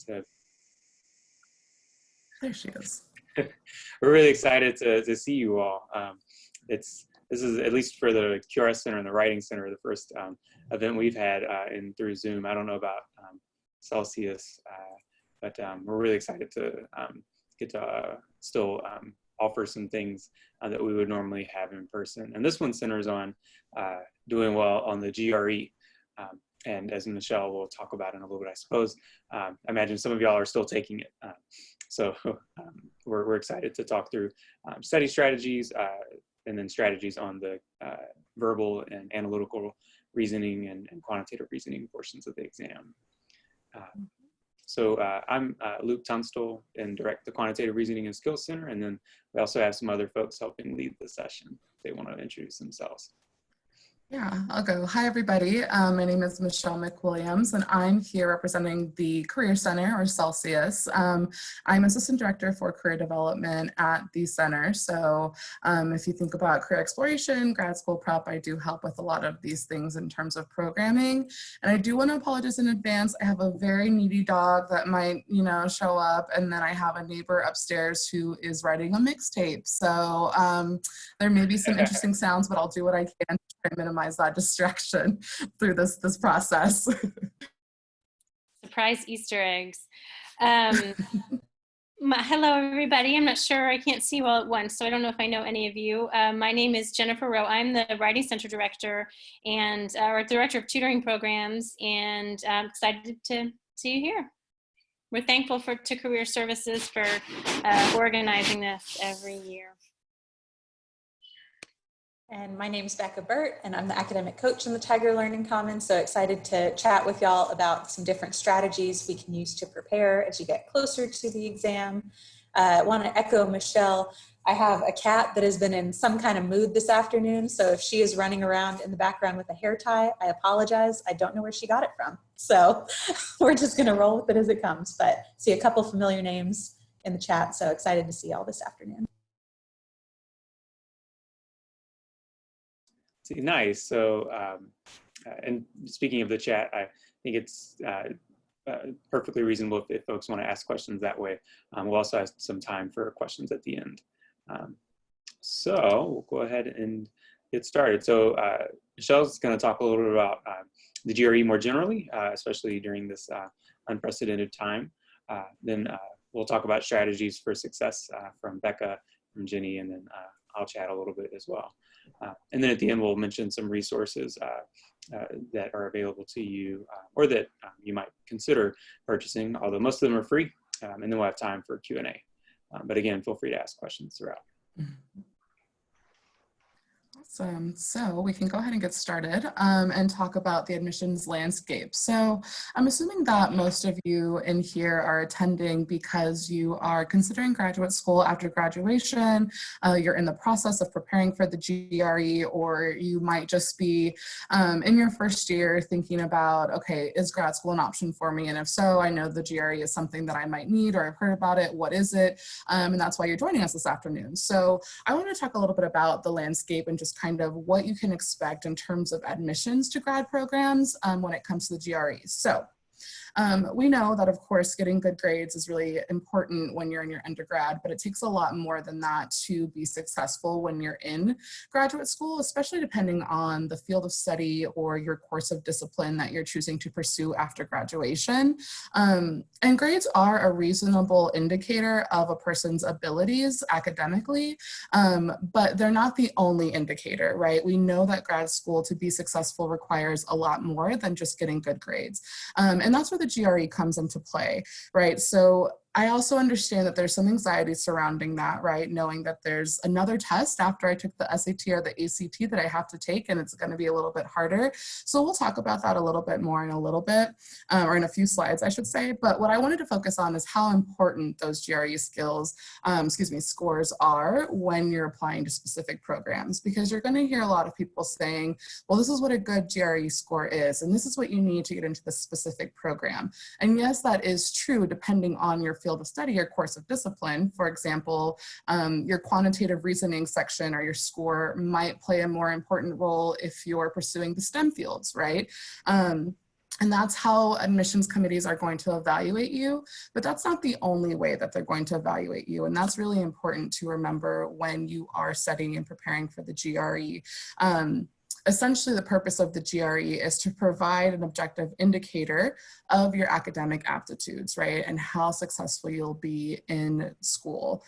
So there she is. we're really excited to see you all. This is, at least for the QRS Center and the Writing Center, the first event we've had through Zoom. I don't know about Celsius, but we're really excited to get to still offer some things that we would normally have in person. And this one centers on doing well on the GRE. And as Michelle will talk about in a little bit, I suppose, I imagine some of y'all are still taking it. So we're excited to talk through study strategies and then strategies on the verbal and analytical reasoning and quantitative reasoning portions of the exam. So I'm Luke Tunstall and direct the Quantitative Reasoning and Skills Center. And then we also have some other folks helping lead the session if they want to introduce themselves. Yeah, I'll go. Hi, everybody. My name is Michelle McWilliams, and I'm here representing the Career Center, or Celsius. I'm Assistant Director for Career Development at the center. So if you think about career exploration, grad school prep, I do help with a lot of these things in terms of programming. And I do want to apologize in advance. I have a very needy dog that might, show up, and then I have a neighbor upstairs who is writing a mixtape. So there may be some interesting sounds, but I'll do what I can to minimize that distraction through this process. Surprise Easter eggs. Hello, everybody. I'm not sure, I can't see you all at once, so I don't know if I know any of you. My name is Jennifer Rowe. I'm the Writing Center Director and or Director of Tutoring Programs, and I'm excited to see you here. We're thankful to Career Services for organizing this every year. And my name is Becca Burt, and I'm the academic coach in the Tiger Learning Commons. So excited to chat with y'all about some different strategies we can use to prepare as you get closer to the exam. I want to echo Michelle. I have a cat that has been in some kind of mood this afternoon. So if she is running around in the background with a hair tie, I apologize. I don't know where she got it from. So we're just going to roll with it as it comes. But see a couple familiar names in the chat. So excited to see y'all this afternoon. Nice. So, and speaking of the chat, I think it's perfectly reasonable if folks want to ask questions that way. We'll also have some time for questions at the end. So we'll go ahead and get started. So Michelle's going to talk a little bit about the GRE more generally, especially during this unprecedented time. Then we'll talk about strategies for success from Becca, from Jenny, and then I'll chat a little bit as well. And then at the end, we'll mention some resources that are available to you or that you might consider purchasing, although most of them are free. And then we'll have time for Q&A. But again, feel free to ask questions throughout. Awesome. So we can go ahead and get started and talk about the admissions landscape. So I'm assuming that most of you in here are attending because you are considering graduate school after graduation, you're in the process of preparing for the GRE, or you might just be in your first year thinking about, okay, is grad school an option for me? And if so, I know the GRE is something that I might need, or I've heard about it. What is it? And that's why you're joining us this afternoon. So I want to talk a little bit about the landscape and just kind of what you can expect in terms of admissions to grad programs when it comes to the GREs. So we know that, of course, getting good grades is really important when you're in your undergrad, but it takes a lot more than that to be successful when you're in graduate school, especially depending on the field of study or your course of discipline that you're choosing to pursue after graduation. And grades are a reasonable indicator of a person's abilities academically, but they're not the only indicator, right? We know that grad school to be successful requires a lot more than just getting good grades. And that's where the GRE comes into play, right? So I also understand that there's some anxiety surrounding that, right? Knowing that there's another test after I took the SAT or the ACT that I have to take, and it's going to be a little bit harder. So we'll talk about that a little bit more in a little bit, or in a few slides, I should say. But what I wanted to focus on is how important those GRE skills, scores are when you're applying to specific programs, because you're going to hear a lot of people saying, well, this is what a good GRE score is, and this is what you need to get into the specific program. And yes, that is true, depending on your field of study or course of discipline. For example, your quantitative reasoning section or your score might play a more important role if you're pursuing the STEM fields, right? And that's how admissions committees are going to evaluate you, but that's not the only way that they're going to evaluate you. And that's really important to remember when you are studying and preparing for the GRE. Essentially, the purpose of the GRE is to provide an objective indicator of your academic aptitudes, right? And how successful you'll be in school,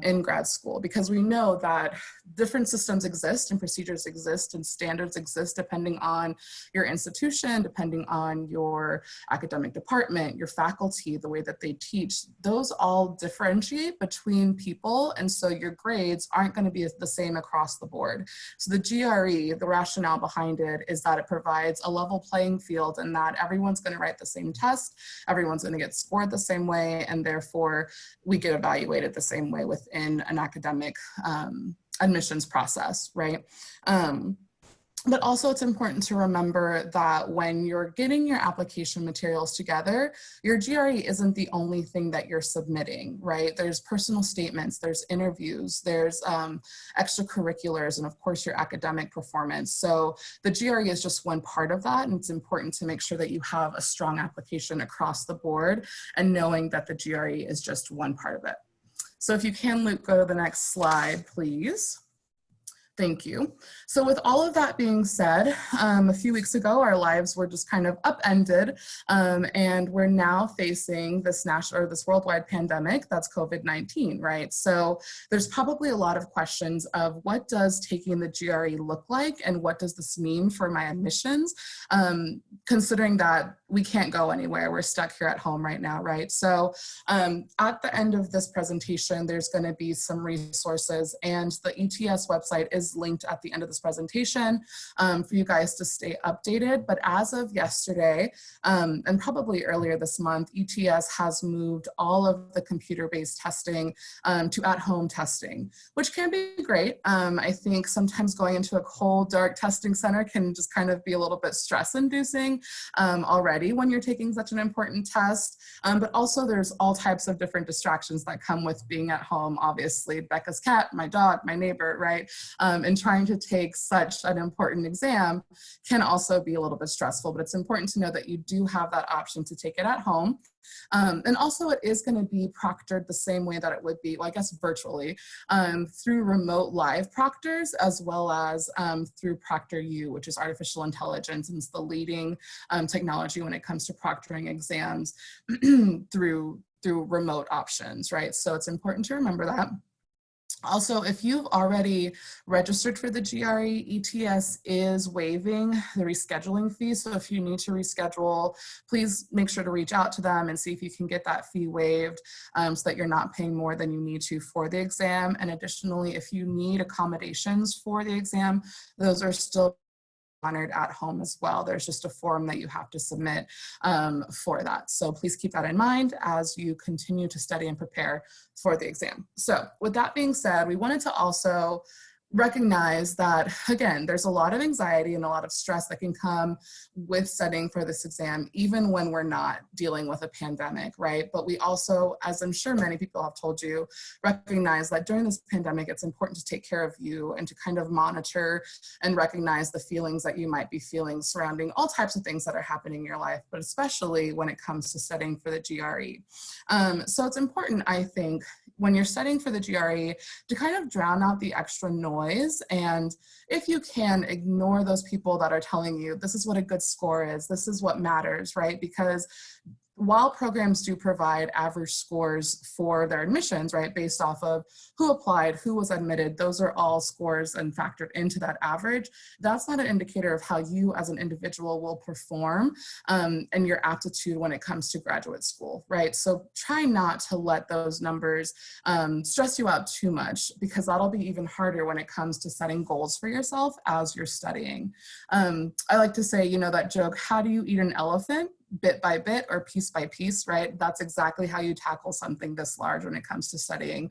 in grad school, because we know that different systems exist and procedures exist and standards exist depending on your institution, depending on your academic department, your faculty, the way that they teach. Those all differentiate between people, and so your grades aren't going to be the same across the board. So the GRE, the rationale behind it is that it provides a level playing field, and that everyone's going to write the same test, everyone's going to get scored the same way, and therefore we get evaluated the same way within an academic admissions process, right? But also it's important to remember that when you're getting your application materials together, your GRE isn't the only thing that you're submitting, right? There's personal statements, there's interviews, there's extracurriculars, and of course your academic performance. So the GRE is just one part of that, and it's important to make sure that you have a strong application across the board and knowing that the GRE is just one part of it. So if you can, Luke, go to the next slide, please. Thank you. So with all of that being said, a few weeks ago, our lives were just kind of upended, and we're now facing this national or this worldwide pandemic that's COVID-19, right? So there's probably a lot of questions of what does taking the GRE look like, and what does this mean for my admissions, considering that we can't go anywhere, we're stuck here at home right now, right? So at the end of this presentation, there's going to be some resources, and the ETS website is linked at the end of this presentation for you guys to stay updated. But as of yesterday, and probably earlier this month, ETS has moved all of the computer-based testing to at-home testing, which can be great. I think sometimes going into a cold, dark testing center can just kind of be a little bit stress-inducing already when you're taking such an important test. But also there's all types of different distractions that come with being at home. Obviously, Becca's cat, my dog, my neighbor, right? And trying to take such an important exam can also be a little bit stressful, but it's important to know that you do have that option to take it at home. And also it is going to be proctored the same way that it would be, well, I guess virtually, through remote live proctors, as well as through ProctorU, which is artificial intelligence, and it's the leading technology when it comes to proctoring exams through remote options, right? So it's important to remember that. Also, if you've already registered for the GRE, ETS is waiving the rescheduling fee. So if you need to reschedule, please make sure to reach out to them and see if you can get that fee waived so that you're not paying more than you need to for the exam. And additionally, if you need accommodations for the exam, those are still honored at home as well. There's just a form that you have to submit for that. So please keep that in mind as you continue to study and prepare for the exam. So with that being said, we wanted to also recognize that, again, there's a lot of anxiety and a lot of stress that can come with studying for this exam, even when we're not dealing with a pandemic, right? But we also, as I'm sure many people have told you, recognize that during this pandemic, it's important to take care of you and to kind of monitor and recognize the feelings that you might be feeling surrounding all types of things that are happening in your life, but especially when it comes to studying for the GRE. So it's important, I think, when you're studying for the GRE to kind of drown out the extra noise, and if you can, ignore those people that are telling you this is what a good score is, this is what matters, right? Because while programs do provide average scores for their admissions, right, based off of who applied, who was admitted, those are all scores and factored into that average. That's not an indicator of how you as an individual will perform and your aptitude when it comes to graduate school, right? So try not to let those numbers stress you out too much, because that'll be even harder when it comes to setting goals for yourself as you're studying. I like to say, you know, that joke, how do you eat an elephant? bit by bit or piece by piece, right? That's exactly how you tackle something this large when it comes to studying.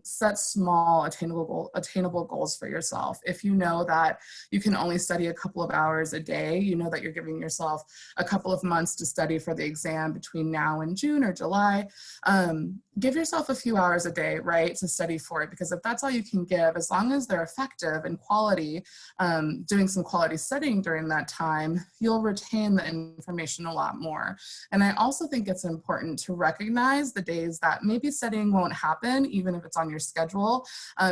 Set small, attainable goals for yourself. If you know that you can only study a couple of hours a day, you know that you're giving yourself a couple of months to study for the exam between now and June or July, give yourself a few hours a day, right, to study for it, because if that's all you can give, as long as they're effective and quality, doing some quality studying during that time, you'll retain the information a lot more. And I also think it's important to recognize the days that maybe studying won't happen, even if it's on your schedule,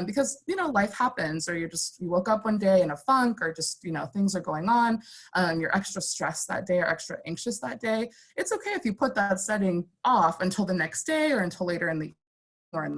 because, you know, life happens, or you woke up one day in a funk, or just, you know, things are going on, you're extra stressed that day or extra anxious that day. It's okay if you put that studying off until the next day or until later in the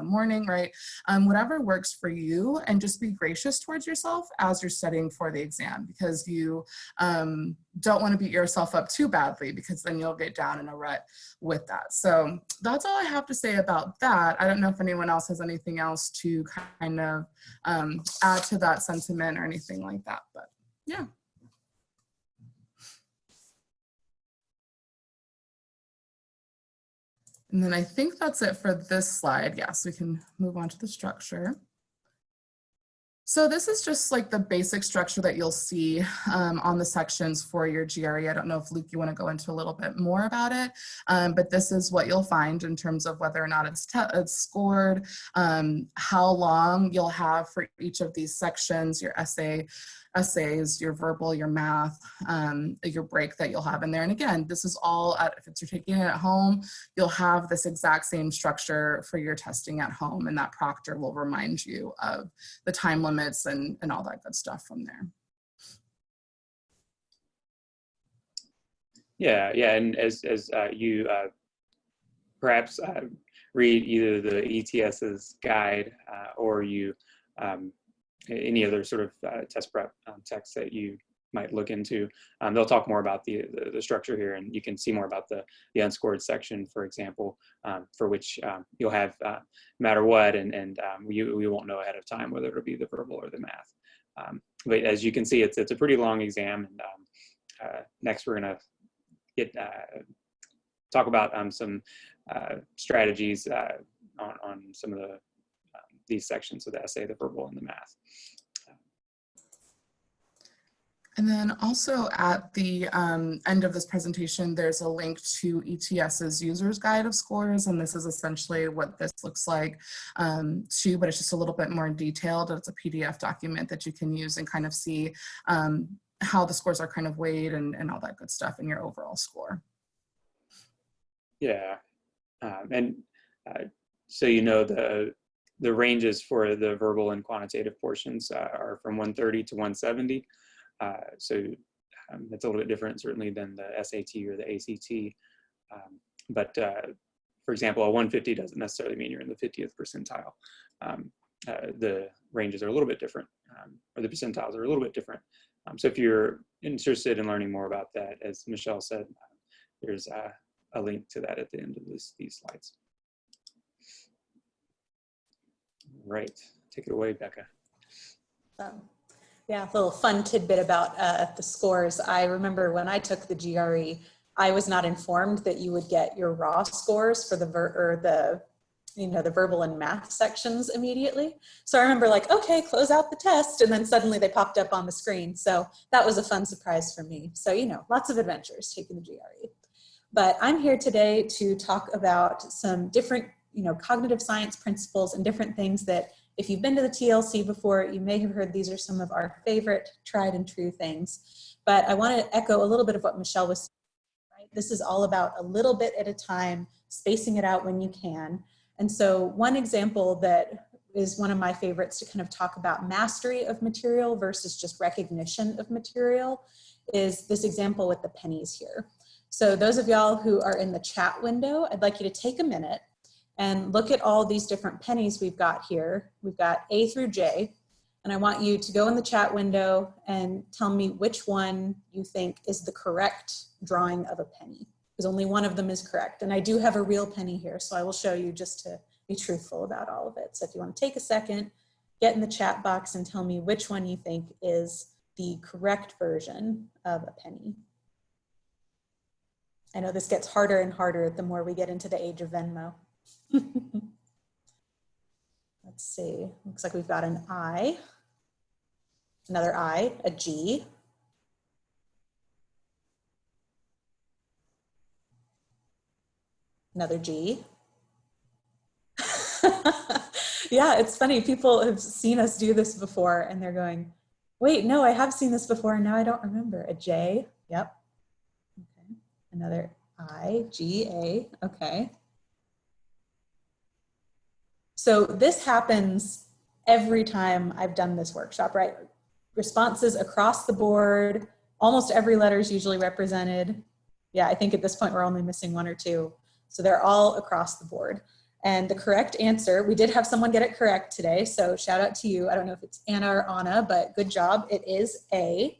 morning, right? Whatever works for you, and just be gracious towards yourself as you're studying for the exam, because you don't want to beat yourself up too badly, because then you'll get down in a rut with that. So that's all I have to say about that. I don't know if anyone else has anything else to kind of add to that sentiment or anything like that, but yeah. And then I think that's it for this slide. Yes, we can move on to the structure. So this is just like the basic structure that you'll see on the sections for your GRE. I don't know if Luke, you want to go into a little bit more about it, but this is what you'll find in terms of whether or not it's scored, how long you'll have for each of these sections, your essays, your verbal, your math, your break that you'll have in there. And again, this is all, if you're taking it at home, you'll have this exact same structure for your testing at home, and that proctor will remind you of the time limits and all that good stuff from there. Yeah, and as you perhaps read either the ETS's guide or you any other sort of test prep text that you might look into. They'll talk more about the structure here, and you can see more about the unscored section, for example, for which you'll have no matter what, and we won't know ahead of time whether it'll be the verbal or the math. But as you can see, it's a pretty long exam, and next we're going to talk about some strategies on some of these sections of the essay, the verbal and the math. And then also at the end of this presentation, there's a link to ETS's user's guide of scores. And this is essentially what this looks like too, but it's just a little bit more detailed. It's a PDF document that you can use and kind of see how the scores are kind of weighed and all that good stuff in your overall score. Yeah. So you know the ranges for the verbal and quantitative portions are from 130 to 170. So it's a little bit different certainly than the SAT or the ACT. But for example, a 150 doesn't necessarily mean you're in the 50th percentile. The ranges are a little bit different, or the percentiles are a little bit different. So if you're interested in learning more about that, as Michelle said, there's a link to that at the end of these slides. Right, take it away, Becca. Yeah, a little fun tidbit about the scores. I remember when I took the GRE, I was not informed that you would get your raw scores for the verbal and math sections immediately. So I remember like, okay, close out the test, and then suddenly they popped up on the screen. So that was a fun surprise for me. So, you know, lots of adventures taking the GRE. But I'm here today to talk about some different, cognitive science principles and different things that if you've been to the TLC before, you may have heard these are some of our favorite tried and true things. But I want to echo a little bit of what Michelle was saying, right? This is all about a little bit at a time, spacing it out when you can. And so one example that is one of my favorites to kind of talk about mastery of material versus just recognition of material is this example with the pennies here. So those of y'all who are in the chat window, I'd like you to take a minute and look at all these different pennies we've got here. We've got A through J, and I want you to go in the chat window and tell me which one you think is the correct drawing of a penny, because only one of them is correct. And I do have a real penny here, so I will show you just to be truthful about all of it. So if you want to take a second, get in the chat box and tell me which one you think is the correct version of a penny. I know this gets harder and harder the more we get into the age of Venmo. Let's see, looks like we've got an I, another I, a G, another G. Yeah, it's funny. People have seen us do this before and they're going, wait, no, I have seen this before and now I don't remember. A J, yep. Okay. Another I, G, A, okay. So this happens every time I've done this workshop, right? Responses across the board, almost every letter is usually represented. Yeah, I think at this point we're only missing one or two. So they're all across the board. And the correct answer, we did have someone get it correct today, so shout out to you. I don't know if it's Anna or Anna, but good job. It is A.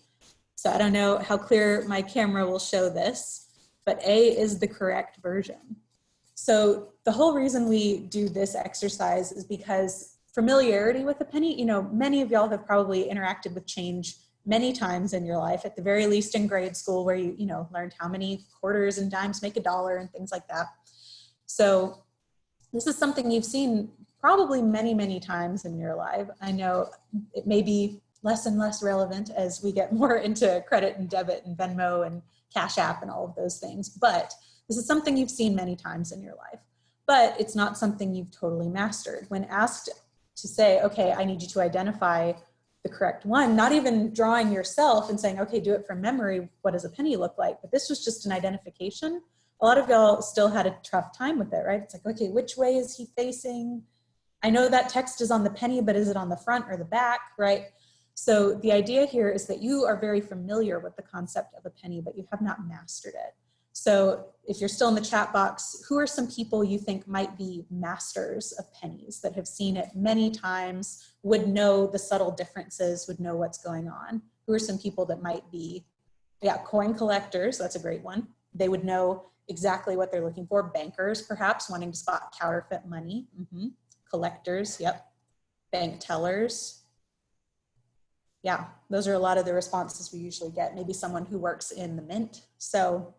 So I don't know how clear my camera will show this, but A is the correct version. So the whole reason we do this exercise is because familiarity with a penny, you know, many of y'all have probably interacted with change many times in your life, at the very least in grade school, where you know, learned how many quarters and dimes make a dollar and things like that. So this is something you've seen probably many, many times in your life. I know it may be less and less relevant as we get more into credit and debit and Venmo and Cash App and all of those things, but this is something you've seen many times in your life, but it's not something you've totally mastered. When asked to say, okay, I need you to identify the correct one, not even drawing yourself and saying, okay, do it from memory, what does a penny look like? But this was just an identification. A lot of y'all still had a tough time with it, right? It's like, okay, which way is he facing? I know that text is on the penny, but is it on the front or the back, right? So the idea here is that you are very familiar with the concept of a penny, but you have not mastered it. So if you're still in the chat box, who are some people you think might be masters of pennies that have seen it many times, would know the subtle differences, would know what's going on? Who are some people that might be, yeah, coin collectors, that's a great one. They would know exactly what they're looking for. Bankers, perhaps, wanting to spot counterfeit money. Collectors, yep. Bank tellers. Yeah, those are a lot of the responses we usually get. Maybe someone who works in the mint. So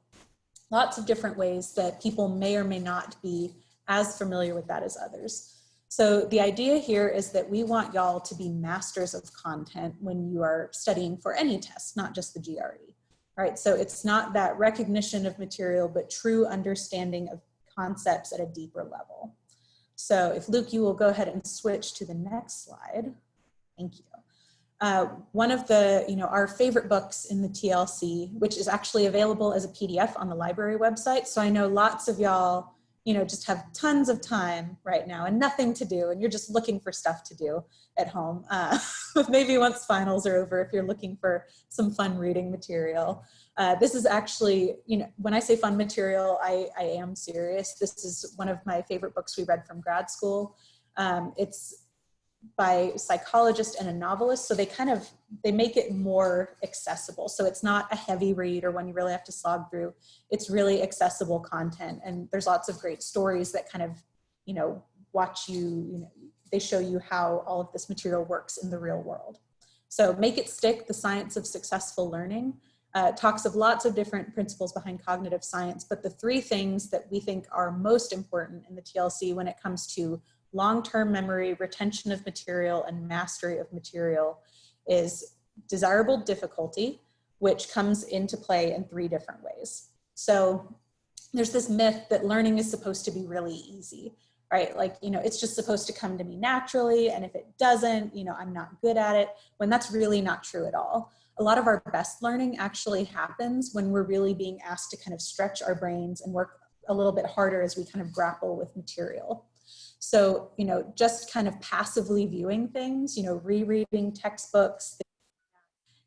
lots of different ways that people may or may not be as familiar with that as others. So the idea here is that we want y'all to be masters of content when you are studying for any test, not just the GRE. Right, so it's not that recognition of material, but true understanding of concepts at a deeper level. So if Luke, you will go ahead and switch to the next slide. Thank you. One of the, you know, our favorite books in the TLC, which is actually available as a PDF on the library website. So I know lots of y'all, you know, just have tons of time right now and nothing to do, and you're just looking for stuff to do at home. Maybe once finals are over, if you're looking for some fun reading material. This is actually, you know, when I say fun material, I am serious. This is one of my favorite books we read from grad school. It's by a psychologist and a novelist, so they make it more accessible. So it's not a heavy read or one you really have to slog through. It's really accessible content, and there's lots of great stories that kind of, you know, they show you how all of this material works in the real world. So Make It Stick, The Science of Successful Learning, talks of lots of different principles behind cognitive science, but the three things that we think are most important in the TLC when it comes to long-term memory, retention of material, and mastery of material is desirable difficulty, which comes into play in three different ways. So there's this myth that learning is supposed to be really easy, right? Like, you know, it's just supposed to come to me naturally, and if it doesn't, you know, I'm not good at it, when that's really not true at all. A lot of our best learning actually happens when we're really being asked to kind of stretch our brains and work a little bit harder as we kind of grapple with material. So, you know, just kind of passively viewing things, you know, rereading textbooks,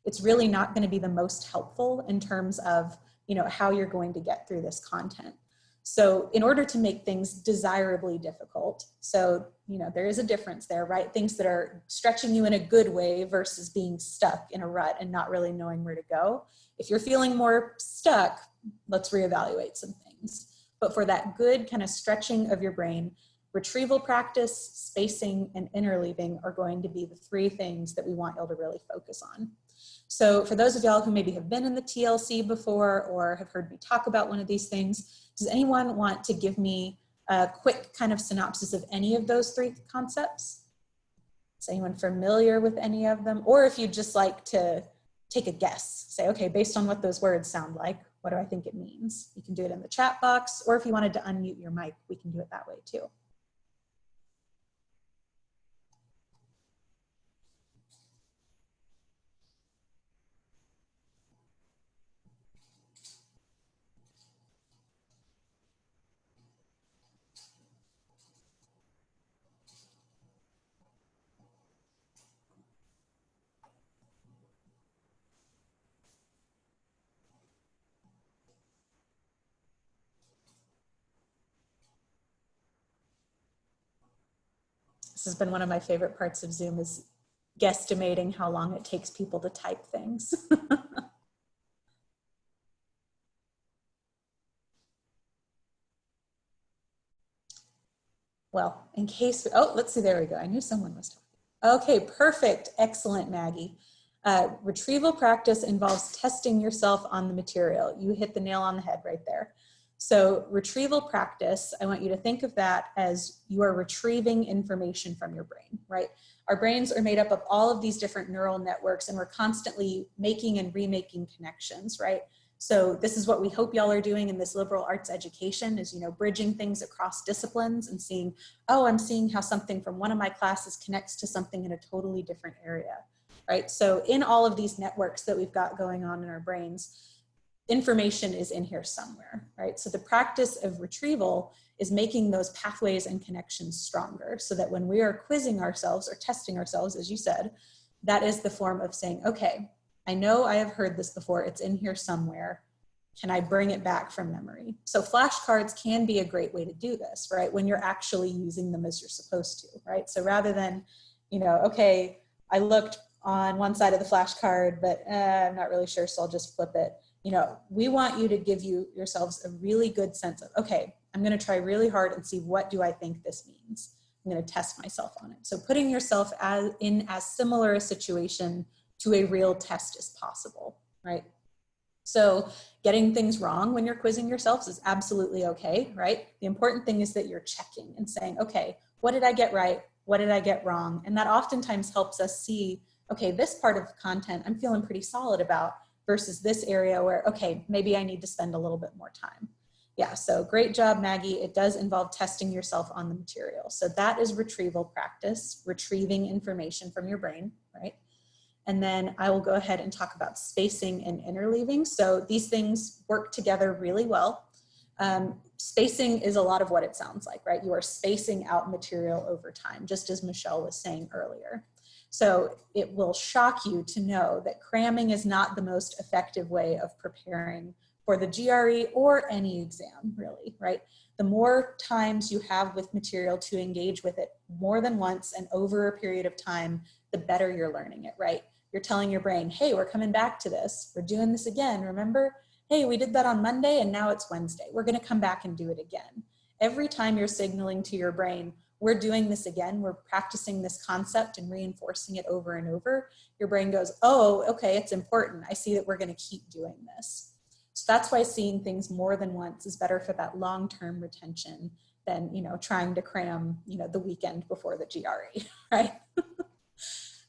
it's really not going to be the most helpful in terms of, you know, how you're going to get through this content. So in order to make things desirably difficult, so, you know, there is a difference there, right? Things that are stretching you in a good way versus being stuck in a rut and not really knowing where to go. If you're feeling more stuck, let's reevaluate some things. But for that good kind of stretching of your brain, retrieval practice, spacing, and interleaving are going to be the three things that we want y'all to really focus on. So for those of y'all who maybe have been in the TLC before or have heard me talk about one of these things, does anyone want to give me a quick kind of synopsis of any of those three concepts? Is anyone familiar with any of them? Or if you'd just like to take a guess, say, okay, based on what those words sound like, what do I think it means? You can do it in the chat box, or if you wanted to unmute your mic, we can do it that way too. This has been one of my favorite parts of Zoom, is guesstimating how long it takes people to type things. Well, in case, oh, let's see, there we go. I knew someone was talking. Okay, perfect, excellent, Maggie. Retrieval practice involves testing yourself on the material. You hit the nail on the head right there. So retrieval practice, I want you to think of that as you are retrieving information from your brain, right? Our brains are made up of all of these different neural networks, and we're constantly making and remaking connections, right? So this is what we hope y'all are doing in this liberal arts education, is, you know, bridging things across disciplines and seeing, oh, I'm seeing how something from one of my classes connects to something in a totally different area, right? So in all of these networks that we've got going on in our brains, information is in here somewhere, right? So the practice of retrieval is making those pathways and connections stronger, so that when we are quizzing ourselves or testing ourselves, as you said, that is the form of saying, okay, I know I have heard this before, it's in here somewhere. Can I bring it back from memory? So flashcards can be a great way to do this, right? When you're actually using them as you're supposed to, right? So rather than, you know, okay, I looked on one side of the flashcard, but I'm not really sure, so I'll just flip it. You know, we want you to give yourselves a really good sense of, okay, I'm going to try really hard and see, what do I think this means? I'm going to test myself on it. So putting yourself in as similar a situation to a real test as possible, right? So getting things wrong when you're quizzing yourselves is absolutely okay, right? The important thing is that you're checking and saying, okay, what did I get right? What did I get wrong? And that oftentimes helps us see, okay, this part of content I'm feeling pretty solid about, versus this area where, okay, maybe I need to spend a little bit more time. Yeah, so great job, Maggie. It does involve testing yourself on the material. So that is retrieval practice, retrieving information from your brain, right? And then I will go ahead and talk about spacing and interleaving. So these things work together really well. Spacing is a lot of what it sounds like, right? You are spacing out material over time, just as Michelle was saying earlier. So it will shock you to know that cramming is not the most effective way of preparing for the GRE or any exam, really, right? The more times you have with material to engage with it more than once and over a period of time, the better you're learning it, right? You're telling your brain, hey, we're coming back to this. We're doing this again, remember? Hey, we did that on Monday and now it's Wednesday. We're gonna come back and do it again. Every time you're signaling to your brain, we're doing this again, we're practicing this concept and reinforcing it over and over, your brain goes, oh, okay, it's important. I see that we're gonna keep doing this. So that's why seeing things more than once is better for that long-term retention than, you know, trying to cram, you know, the weekend before the GRE, right?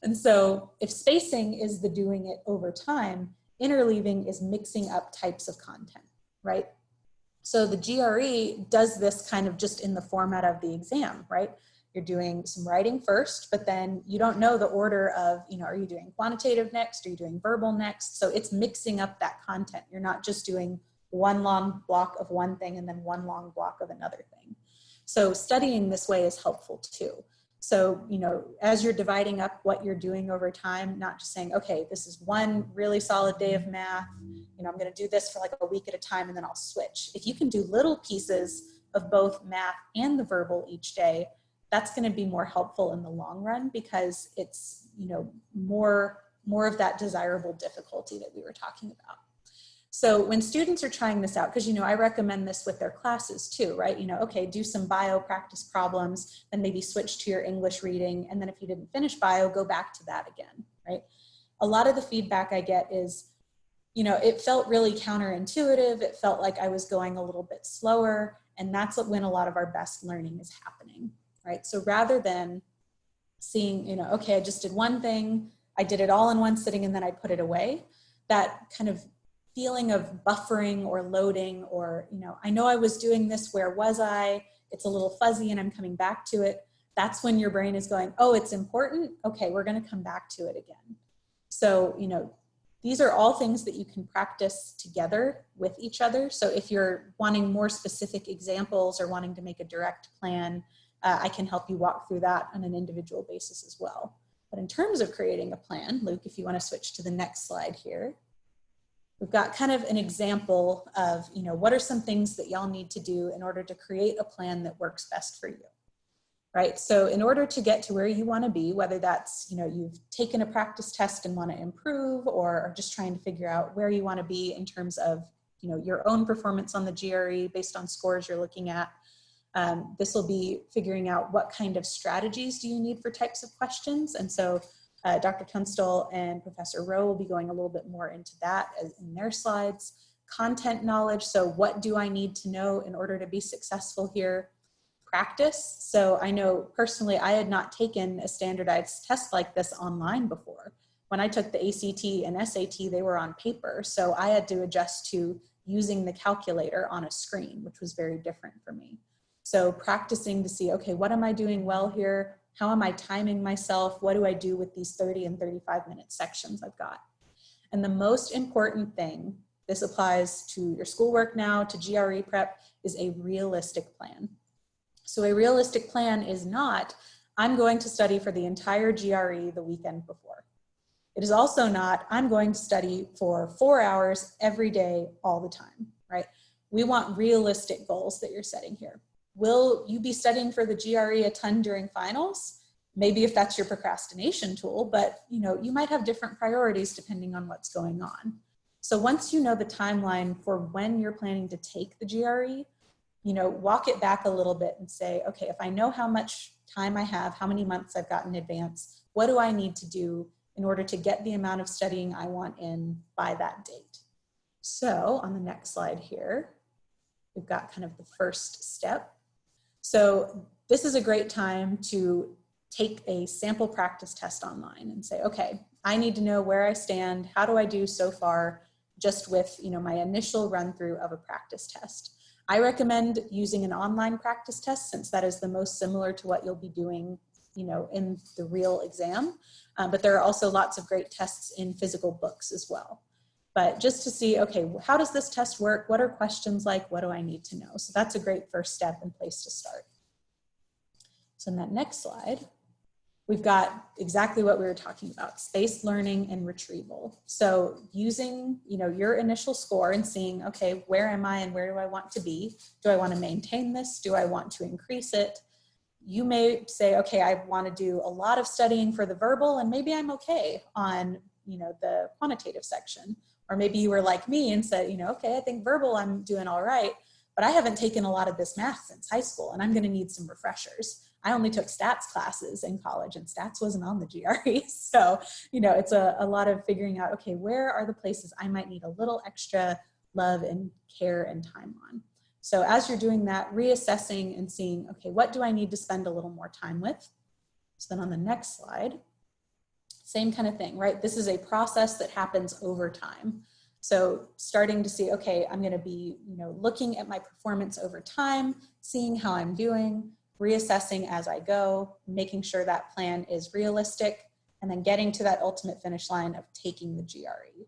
And so if spacing is the doing it over time, interleaving is mixing up types of content, right? So the GRE does this kind of just in the format of the exam, right? You're doing some writing first, but then you don't know the order of, you know, are you doing quantitative next? Are you doing verbal next? So it's mixing up that content. You're not just doing one long block of one thing and then one long block of another thing. So studying this way is helpful too. So, you know, as you're dividing up what you're doing over time, not just saying, okay, this is one really solid day of math, you know, I'm going to do this for like a week at a time and then I'll switch. If you can do little pieces of both math and the verbal each day, that's going to be more helpful in the long run, because it's, you know, more of that desirable difficulty that we were talking about. So when students are trying this out, because, you know, I recommend this with their classes too, right? You know, okay, do some bio practice problems, then maybe switch to your English reading. And then if you didn't finish bio, go back to that again, right? a lot of the feedback I get is, you know, it felt really counterintuitive. It felt like I was going a little bit slower, and that's when a lot of our best learning is happening, right? So rather than seeing, you know, okay, I just did one thing, I did it all in one sitting and then I put it away, that kind of feeling of buffering or loading, or, you know, I know I was doing this, where was I? It's a little fuzzy and I'm coming back to it. That's when your brain is going, oh, it's important. Okay, we're going to come back to it again. So, you know, these are all things that you can practice together with each other. So if you're wanting more specific examples or wanting to make a direct plan, I can help you walk through that on an individual basis as well. But in terms of creating a plan, Luke, if you want to switch to the next slide here, we've got kind of an example of, you know, what are some things that y'all need to do in order to create a plan that works best for you, right? So in order to get to where you want to be, whether that's, you know, you've taken a practice test and want to improve, or are just trying to figure out where you want to be in terms of, you know, your own performance on the GRE based on scores you're looking at. This will be figuring out what kind of strategies do you need for types of questions. And so Dr. Tunstall and Professor Rowe will be going a little bit more into that in their slides. Content knowledge, so what do I need to know in order to be successful here? Practice, so I know personally I had not taken a standardized test like this online before. When I took the ACT and SAT, they were on paper, so I had to adjust to using the calculator on a screen, which was very different for me. So practicing to see, okay, what am I doing well here? How am I timing myself? What do I do with these 30 and 35-minute sections I've got? And the most important thing, this applies to your schoolwork now, to GRE prep, is a realistic plan. So a realistic plan is not, I'm going to study for the entire GRE the weekend before. It is also not, I'm going to study for 4 hours every day, all the time, right? We want realistic goals that you're setting here. Will you be studying for the GRE a ton during finals? Maybe if that's your procrastination tool, but you know, you might have different priorities depending on what's going on. So once you know the timeline for when you're planning to take the GRE, you know, walk it back a little bit and say, okay, if I know how much time I have, how many months I've got in advance, what do I need to do in order to get the amount of studying I want in by that date? So on the next slide here, we've got kind of the first step. So this is a great time to take a sample practice test online and say, okay, I need to know where I stand. How do I do so far just with, you know, my initial run through of a practice test? I recommend using an online practice test since that is the most similar to what you'll be doing, you know, in the real exam. But there are also lots of great tests in physical books as well. But just to see, okay, how does this test work? What are questions like? What do I need to know? So that's a great first step and place to start. So in that next slide, we've got exactly what we were talking about, spaced learning and retrieval. So using, you know, your initial score and seeing, okay, where am I and where do I want to be? Do I want to maintain this? Do I want to increase it? You may say, okay, I want to do a lot of studying for the verbal and maybe I'm okay on, you know, the quantitative section. Or maybe you were like me and said, you know, okay, I think verbal I'm doing all right, but I haven't taken a lot of this math since high school and I'm going to need some refreshers. I only took stats classes in college and stats wasn't on the GRE. So, you know, it's a lot of figuring out, okay, where are the places I might need a little extra love and care and time on? So as you're doing that, reassessing and seeing, okay, what do I need to spend a little more time with? So then on the next slide, same kind of thing, right? This is a process that happens over time. So starting to see, okay, I'm going to be, you know, looking at my performance over time, seeing how I'm doing, reassessing as I go, making sure that plan is realistic, and then getting to that ultimate finish line of taking the GRE.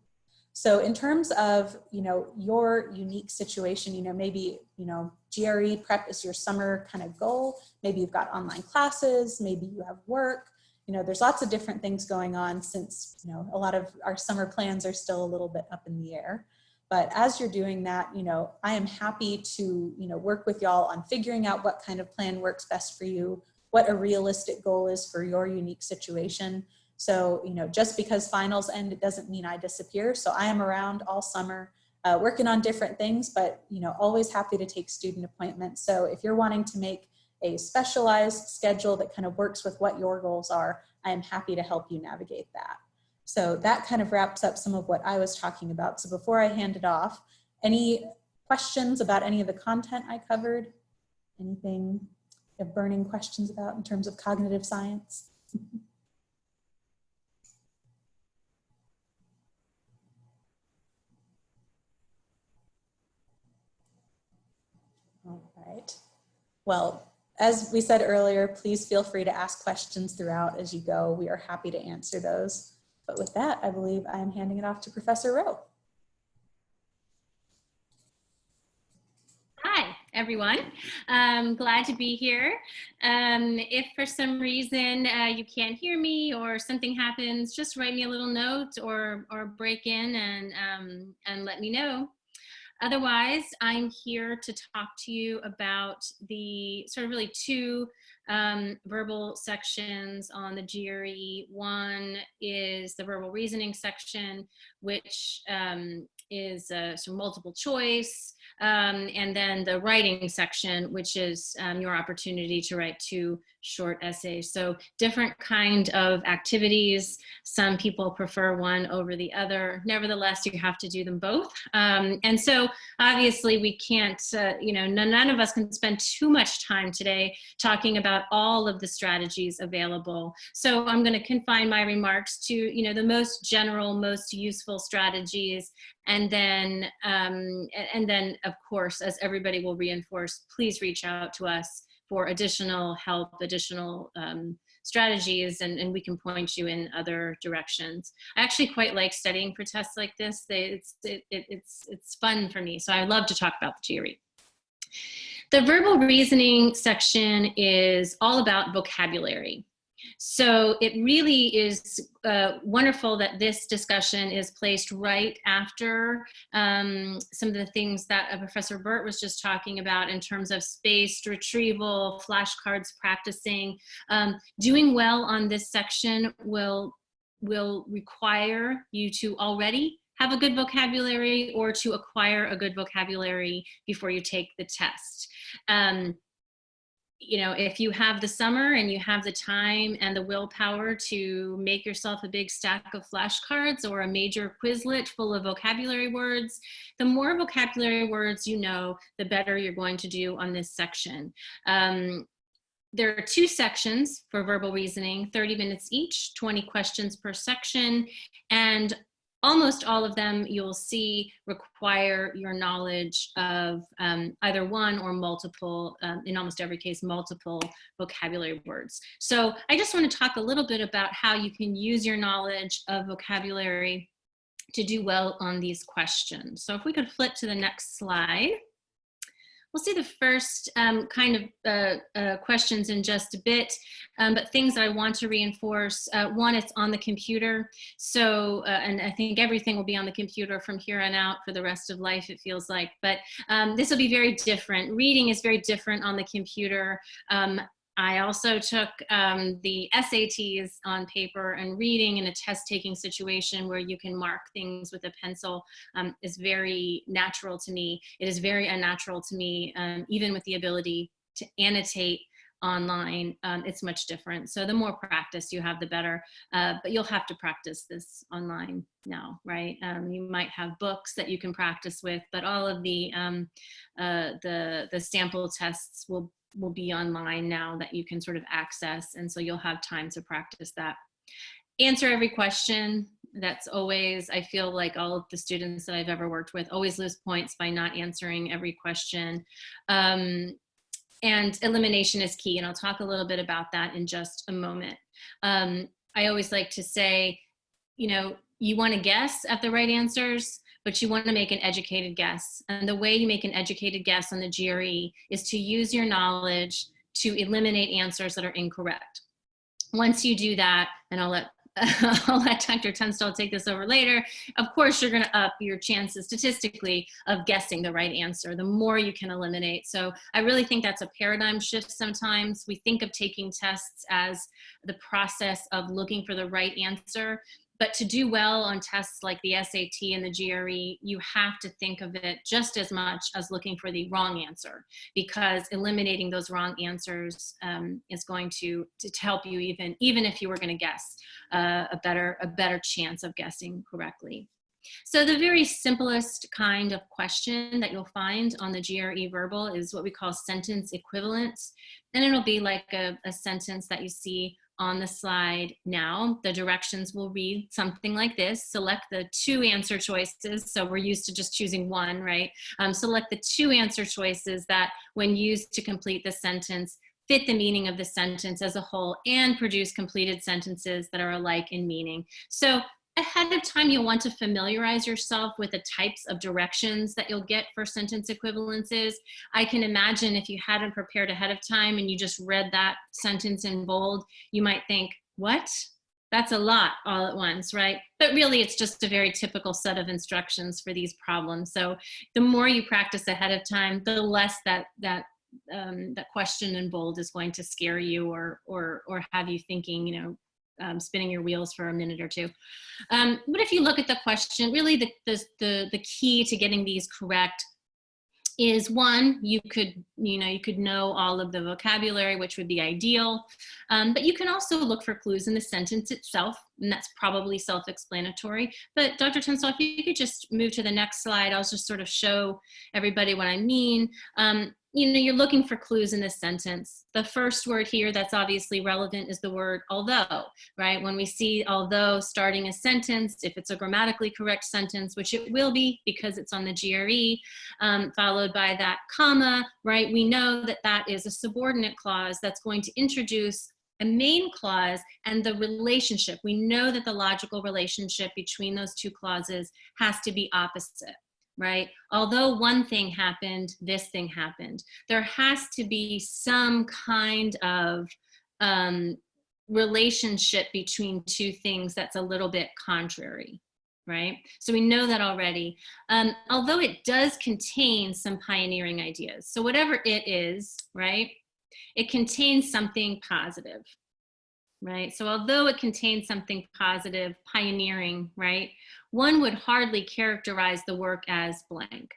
So in terms of, you know, your unique situation, you know, maybe, you know, GRE prep is your summer kind of goal. Maybe you've got online classes, maybe you have work. You know, there's lots of different things going on since, you know, a lot of our summer plans are still a little bit up in the air. But as you're doing that, you know, I am happy to, you know, work with y'all on figuring out what kind of plan works best for you, what a realistic goal is for your unique situation. So, you know, just because finals end, it doesn't mean I disappear. So I am around all summer working on different things, but, you know, always happy to take student appointments. So if you're wanting to make a specialized schedule that kind of works with what your goals are, I am happy to help you navigate that. So that kind of wraps up some of what I was talking about. So before I hand it off, any questions about any of the content I covered? Anything you have burning questions about in terms of cognitive science? All right. Well, as we said earlier, please feel free to ask questions throughout as you go. We are happy to answer those. But with that, I believe I'm handing it off to Professor Rowe. Hi, everyone. Glad to be here. If for some reason you can't hear me or something happens, just write me a little note or break in and let me know. Otherwise, I'm here to talk to you about the sort of really two verbal sections on the GRE. One is the verbal reasoning section, which is sort of multiple choice, and then the writing section, which is your opportunity to write 2 short essays. So different kind of activities. Some people prefer one over the other. Nevertheless, you have to do them both. And so obviously we can't, none of us can spend too much time today talking about all of the strategies available. So I'm going to confine my remarks to, the most general, most useful strategies. And then of course, as everybody will reinforce, please reach out to us for additional help, additional strategies, and we can point you in other directions. I actually quite like studying for tests like this. It's fun for me, so I love to talk about the GRE. The verbal reasoning section is all about vocabulary. So it really is wonderful that this discussion is placed right after some of the things that Professor Burt was just talking about in terms of spaced retrieval, flashcards practicing. Doing well on this section will require you to already have a good vocabulary or to acquire a good vocabulary before you take the test. If you have the summer and you have the time and the willpower to make yourself a big stack of flashcards or a major Quizlet full of vocabulary words, the more vocabulary words you know, the better you're going to do on this section. There are 2 sections for verbal reasoning, 30 minutes each, 20 questions per section, and almost all of them you'll see require your knowledge of either one or multiple, in almost every case, multiple vocabulary words. So I just want to talk a little bit about how you can use your knowledge of vocabulary to do well on these questions. So if we could flip to the next slide. We'll see the first kind of questions in just a bit, but things I want to reinforce. One, it's on the computer. So, and I think everything will be on the computer from here on out for the rest of life, it feels like. But this will be very different. Reading is very different on the computer. I also took the SATs on paper, and reading in a test-taking situation where you can mark things with a pencil is very natural to me. It is very unnatural to me, even with the ability to annotate online. It's much different. So the more practice you have, the better. But you'll have to practice this online now, right? You might have books that you can practice with, but all of the sample tests will be online now that you can sort of access, and so you'll have time to practice that. Answer every question. That's always, I feel like all of the students that I've ever worked with always lose points by not answering every question. And elimination is key, and I'll talk a little bit about that in just a moment. I always like to say, you want to guess at the right answers, but you want to make an educated guess. And the way you make an educated guess on the GRE is to use your knowledge to eliminate answers that are incorrect. Once you do that, and I'll let Dr. Tunstall take this over later, of course you're going to up your chances statistically of guessing the right answer, the more you can eliminate. So I really think that's a paradigm shift sometimes. We think of taking tests as the process of looking for the right answer, But to do well on tests like the SAT and the GRE, you have to think of it just as much as looking for the wrong answer, because eliminating those wrong answers is going to help you even if you were going to guess a better chance of guessing correctly. So the very simplest kind of question that you'll find on the GRE verbal is what we call sentence equivalence. And it'll be like a sentence that you see on the slide now. The directions will read something like this. Select the 2 answer choices. So we're used to just choosing one, right? Select the 2 answer choices that, when used to complete the sentence, fit the meaning of the sentence as a whole and produce completed sentences that are alike in meaning. So ahead of time, you'll want to familiarize yourself with the types of directions that you'll get for sentence equivalences. I can imagine if you hadn't prepared ahead of time and you just read that sentence in bold, you might think, what? That's a lot all at once, right? But really, it's just a very typical set of instructions for these problems. So the more you practice ahead of time, the less that question in bold is going to scare you or have you thinking, you know, spinning your wheels for a minute or two. But if you look at the question, really the key to getting these correct is, one, you could know all of the vocabulary, which would be ideal, but you can also look for clues in the sentence itself, and that's probably self-explanatory. But Dr. Tunstall, if you could just move to the next slide, I'll just sort of show everybody what I mean. You know, you're looking for clues in this sentence. The first word here that's obviously relevant is the word although, right? When we see although starting a sentence, if it's a grammatically correct sentence, which it will be because it's on the GRE, followed by that comma, right? We know that that is a subordinate clause that's going to introduce a main clause and the relationship. We know that the logical relationship between those 2 clauses has to be opposite. Right? Although one thing happened, this thing happened. There has to be some kind of relationship between 2 things that's a little bit contrary, right? So we know that already. Although it does contain some pioneering ideas. So whatever it is, right, it contains something positive. Right? So although it contains something positive, pioneering, right, one would hardly characterize the work as blank.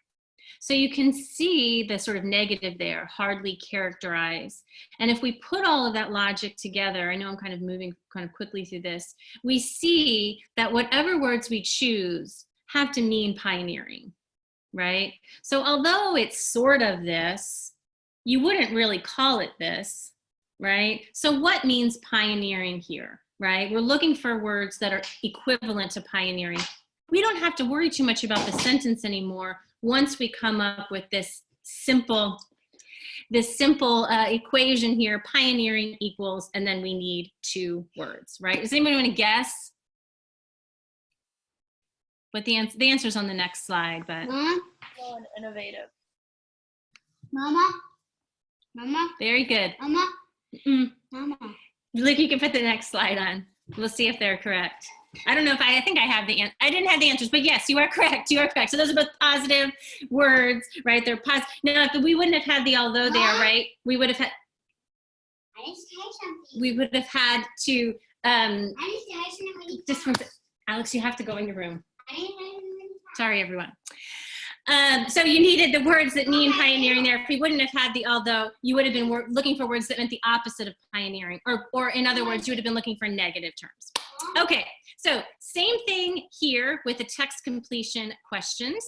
So you can see the sort of negative there, hardly characterize. And if we put all of that logic together, I know I'm kind of moving kind of quickly through this, we see that whatever words we choose have to mean pioneering, right? So although it's sort of this, you wouldn't really call it this, right? So what means pioneering here, right? We're looking for words that are equivalent to pioneering. We don't have to worry too much about the sentence anymore once we come up with this simple equation here, pioneering equals, and then we need 2 words, right? Does anybody want to guess what the answer's on the next slide? But innovative. Mama. Very good. Mama. Mama. Look, you can put the next slide on. We'll see if they're correct. I don't know if I think I have the answer. I didn't have the answers, but yes, you are correct. You are correct. So those are both positive words, right? They're positive. Now, if we wouldn't have had the although there, right? We would have had. I need to tell you something. We would have had to. I need to tell you something. Just Alex, you have to go in your room. I need to tell you something. Sorry, everyone. So you needed the words that mean pioneering there. If we wouldn't have had the although, you would have been looking for words that meant the opposite of pioneering, or in other words, you would have been looking for negative terms. Okay, so same thing here with the text completion questions.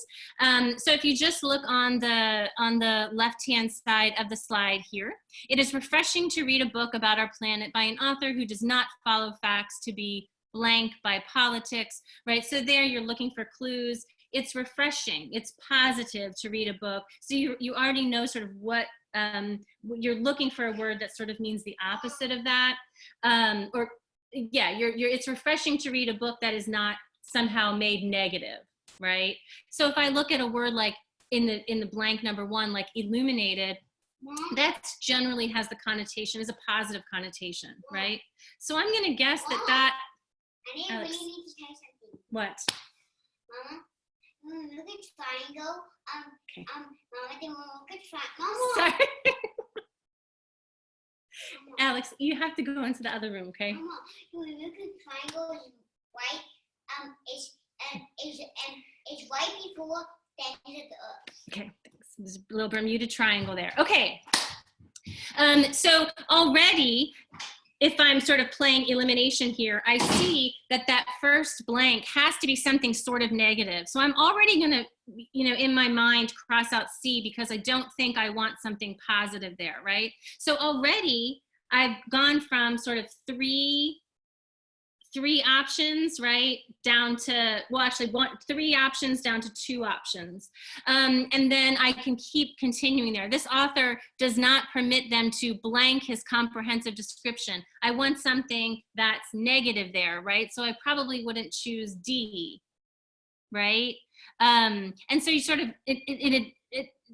So if you just look on the left-hand side of the slide here, it is refreshing to read a book about our planet by an author who does not follow facts to be blank by politics, right? So there you're looking for clues. It's refreshing, it's positive to read a book. So you already know sort of what, you're looking for a word that sort of means the opposite of that. It's refreshing to read a book that is not somehow made negative, right? So if I look at a word like in the blank number 1, like illuminated, that generally has the connotation, is a positive connotation, right? So I'm gonna guess that I really need to tell you something. What? Mama? Look at triangle. Okay. Mama, they won't look at triangle. Sorry. Alex, you have to go into the other room, okay? Mama, you look at triangle is white, It's right before center of the earth. Okay, thanks. There's a little Bermuda Triangle there. Okay. So already, if I'm sort of playing elimination here, I see that that first blank has to be something sort of negative. So I'm already going to, in my mind, cross out C because I don't think I want something positive there, right? So already I've gone from sort of three options, right, down to, well, actually three options down to two options. And then I can keep continuing there. This author does not permit them to blank his comprehensive description. I want something that's negative there, right? So I probably wouldn't choose D, right? And so you sort of,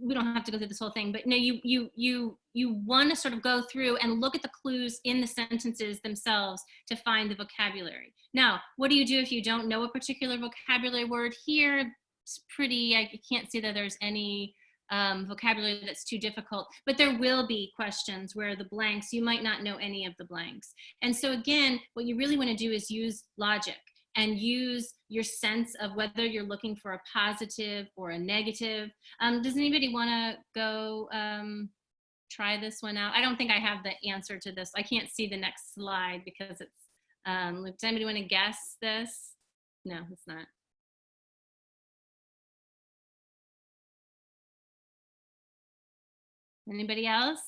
we don't have to go through this whole thing, but you want to sort of go through and look at the clues in the sentences themselves to find the vocabulary. Now, what do you do if you don't know a particular vocabulary word? Here, it's pretty, I can't see that there's any vocabulary that's too difficult, but there will be questions where the blanks, you might not know any of the blanks. And so again, what you really want to do is use logic and use your sense of whether you're looking for a positive or a negative. Does anybody want to go try this one out? I don't think I have the answer to this. I can't see the next slide because it's, does anybody want to guess this? No, it's not. Anybody else?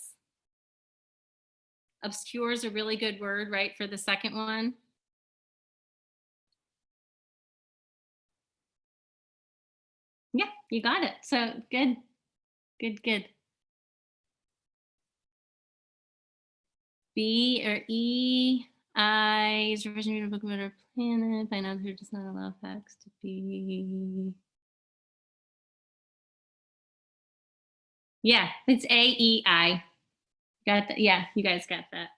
Obscure is a really good word, right, for the second one. Yeah, you got it. So good, good, good. B or E, I is revision of a book about our planet. Find out who does not allow facts to be. Yeah, it's A, E, I. Got that? Yeah, you guys got that.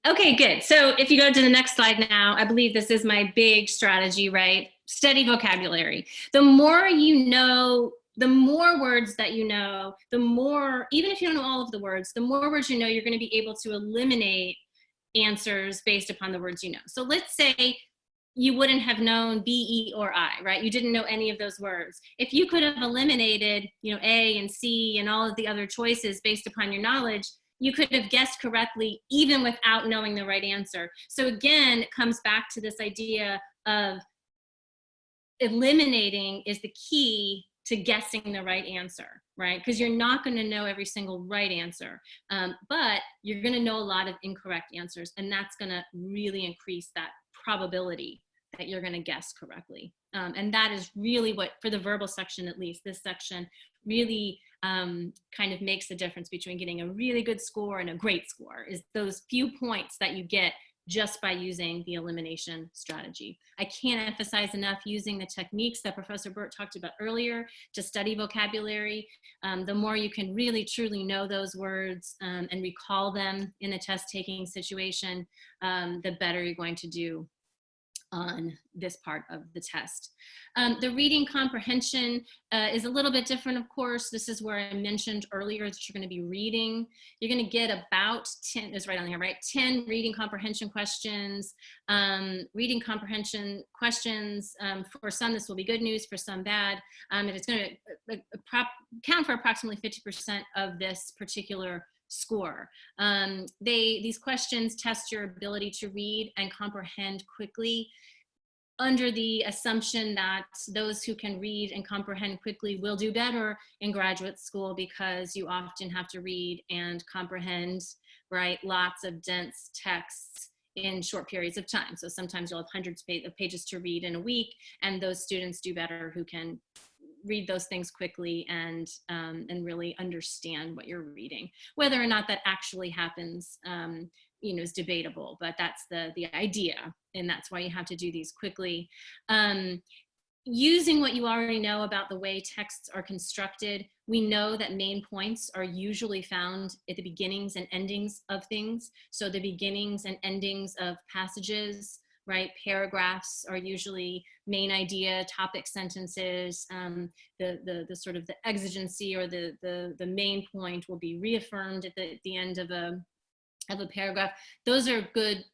Okay, good. So if you go to the next slide now, I believe this is my big strategy, right? Study vocabulary. The more you know, the more words that you know, the more, even if you don't know all of the words, the more words you know, you're going to be able to eliminate answers based upon the words you know. So let's say you wouldn't have known B, E, or I, right? You didn't know any of those words. If you could have eliminated, A and C and all of the other choices based upon your knowledge, you could have guessed correctly even without knowing the right answer. So again, it comes back to this idea of eliminating is the key to guessing the right answer, right? Because you're not going to know every single right answer, but you're going to know a lot of incorrect answers, and that's going to really increase that probability that you're going to guess correctly. And that is really what, for the verbal section at least, this section really kind of makes the difference between getting a really good score and a great score, is those few points that you get just by using the elimination strategy. I can't emphasize enough using the techniques that Professor Burt talked about earlier to study vocabulary. The more you can really truly know those words and recall them in a test taking situation, the better you're going to do on this part of the test. The reading comprehension is a little bit different, of course. This is where I mentioned earlier that you're going to be reading. You're going to get about 10, it's right on here, right? 10 reading comprehension questions. Reading comprehension questions, for some this will be good news, for some bad. And it's going to count for approximately 50% of this particular score. These questions test your ability to read and comprehend quickly, under the assumption that those who can read and comprehend quickly will do better in graduate school, because you often have to read and comprehend, right, lots of dense texts in short periods of time. So sometimes you'll have hundreds of pages to read in a week, and those students do better who can read those things quickly and really understand what you're reading. Whether or not that actually happens, is debatable, but that's the idea, and that's why you have to do these quickly. Using what you already know about the way texts are constructed, we know that main points are usually found at the beginnings and endings of things. So the beginnings and endings of passages, right? Paragraphs are usually main idea, topic sentences. The sort of the exigency or the main point will be reaffirmed at the end of a paragraph. Those are good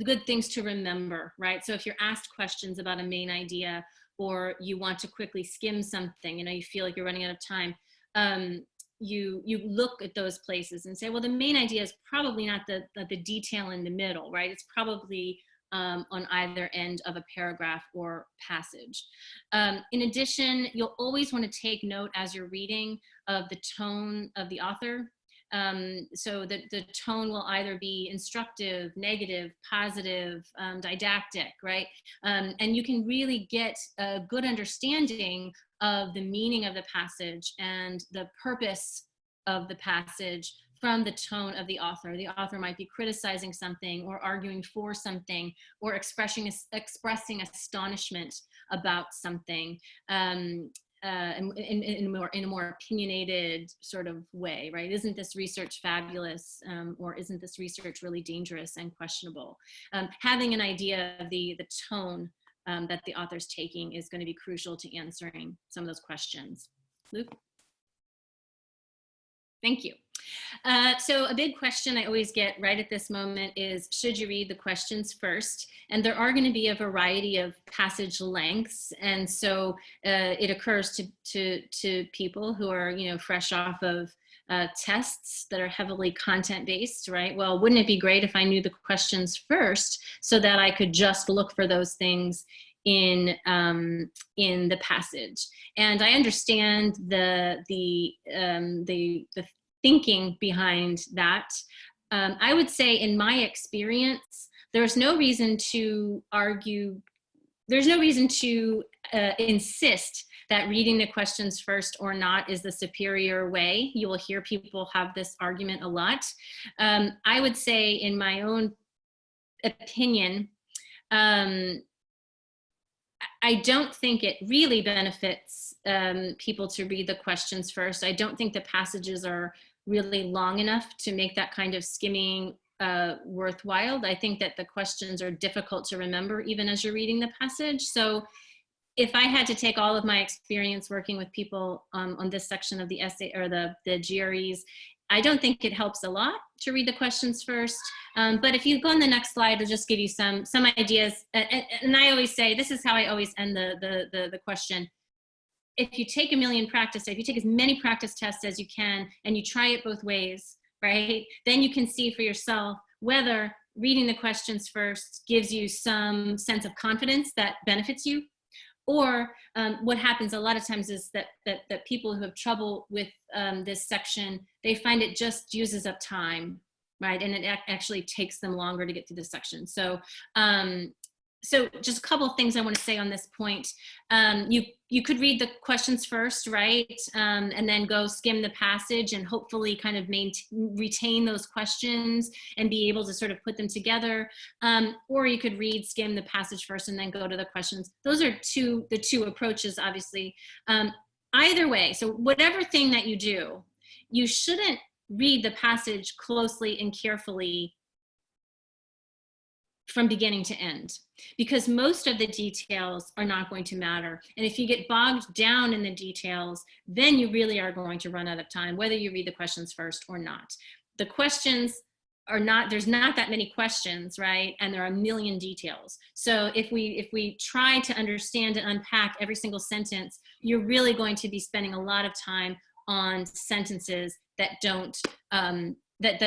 good things to remember, right? So if you're asked questions about a main idea, or you want to quickly skim something, you feel like you're running out of time, you look at those places and say, well, the main idea is probably not the detail in the middle, right? It's probably on either end of a paragraph or passage. In addition, you'll always want to take note as you're reading of the tone of the author. So that the tone will either be instructive, negative, positive, didactic, right? And you can really get a good understanding of the meaning of the passage and the purpose of the passage from the tone of the author. The author might be criticizing something or arguing for something or expressing astonishment about something. In a more opinionated sort of way, right? Isn't this research fabulous, or isn't this research really dangerous and questionable? Having an idea of the tone that the author's taking is going to be crucial to answering some of those questions. Luke? Thank you. So a big question I always get right at this moment is, should you read the questions first? And there are going to be a variety of passage lengths. And so it occurs to people who are, fresh off of tests that are heavily content-based, right? Well, wouldn't it be great if I knew the questions first so that I could just look for those things in the passage? And I understand the thinking behind that. I would say, in my experience, there's no reason to argue, there's no reason to insist that reading the questions first or not is the superior way. You will hear people have this argument a lot. I would say, in my own opinion, I don't think it really benefits people to read the questions first. I don't think the passages are really long enough to make that kind of skimming worthwhile. I think that the questions are difficult to remember even as you're reading the passage. So if I had to take all of my experience working with people on this section of the essay or the GREs, I don't think it helps a lot to read the questions first. But if you go on the next slide, it'll just give you some ideas. And I always say, this is how I always end the question. If you take if you take as many practice tests as you can and you try it both ways, right? Then you can see for yourself whether reading the questions first gives you some sense of confidence that benefits you, or what happens a lot of times is that people who have trouble with this section, they find it just uses up time, right? And it actually takes them longer to get through this section. So, so just a couple of things I want to say on this point. You could read the questions first, right? And then go skim the passage and hopefully kind of retain those questions and be able to sort of put them together. Or you could skim the passage first and then go to the questions. Those are the two approaches, obviously. Either way, so whatever thing that you do, you shouldn't read the passage closely and carefully from beginning to end, because most of the details are not going to matter. And if you get bogged down in the details, then you really are going to run out of time, whether you read the questions first or not. The questions are not, there's not that many questions, right? And there are a million details. So if we try to understand and unpack every single sentence, you're really going to be spending a lot of time on sentences that don't, that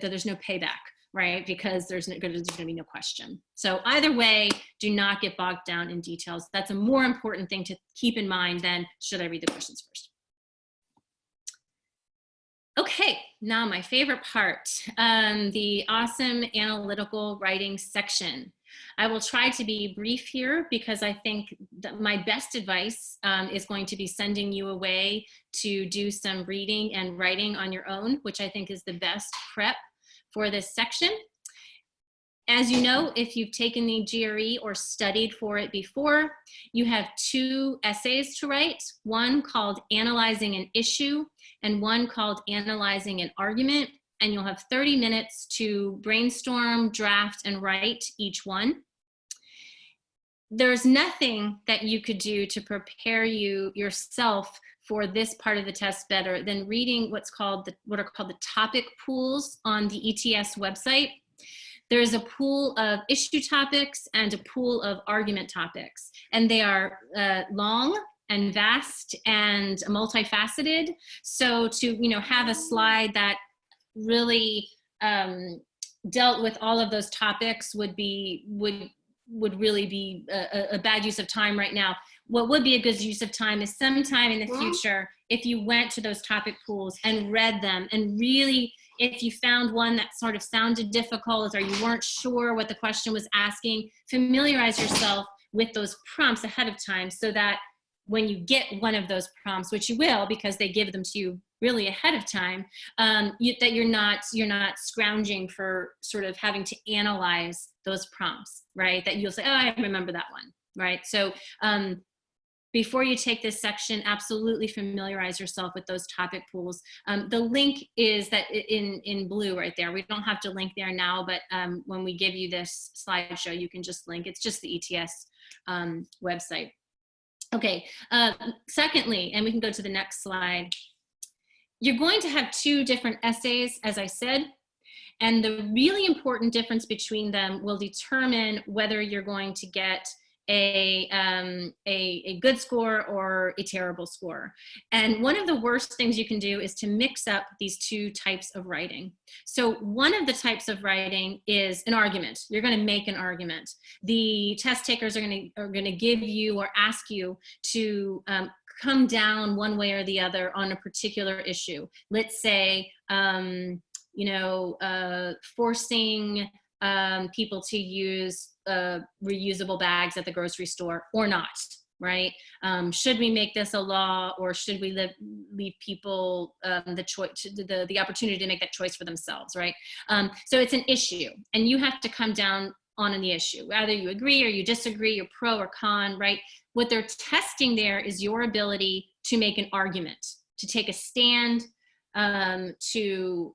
there's no payback, right? Because there's going to be no question. So either way, do not get bogged down in details. That's a more important thing to keep in mind than, should I read the questions first? Okay, now my favorite part, the awesome analytical writing section. I will try to be brief here because I think that my best advice is going to be sending you away to do some reading and writing on your own, which I think is the best prep for this section. As you know, if you've taken the GRE or studied for it before, you have 2 essays to write, one called Analyzing an Issue and one called Analyzing an Argument, and you'll have 30 minutes to brainstorm, draft, and write each one. There's nothing that you could do to prepare yourself for this part of the test better than reading what are called the topic pools on the ETS website. There is a pool of issue topics and a pool of argument topics, and they are long and vast and multifaceted. So to, you know, have a slide that really dealt with all of those topics would really be a bad use of time right now. What would be a good use of time is sometime in the future, if you went to those topic pools and read them, and really, if you found one that sort of sounded difficult or you weren't sure what the question was asking, familiarize yourself with those prompts ahead of time, so that when you get one of those prompts, which you will because they give them to you really ahead of time, that you're not scrounging for sort of having to analyze those prompts, right? That you'll say, oh, I remember that one, right? So before you take this section, absolutely familiarize yourself with those topic pools. The link is that in blue right there. We don't have to link there now, but when we give you this slideshow, you can just link. It's just the ETS website. Okay, secondly, and we can go to the next slide. You're going to have two different essays, as I said, and the really important difference between them will determine whether you're going to get a good score or a terrible score. And one of the worst things you can do is to mix up these two types of writing. So one of the types of writing is an argument. You're going to make an argument. The test takers are going to give you or ask you to come down one way or the other on a particular issue. Let's say, you know, forcing people to use reusable bags at the grocery store or not, right? Should we make this a law, or should we leave people the choice, the opportunity to make that choice for themselves, right? So it's an issue, and you have to come down on the issue, whether you agree or you disagree, you're pro or con, right? What they're testing there is your ability to make an argument, to take a stand, to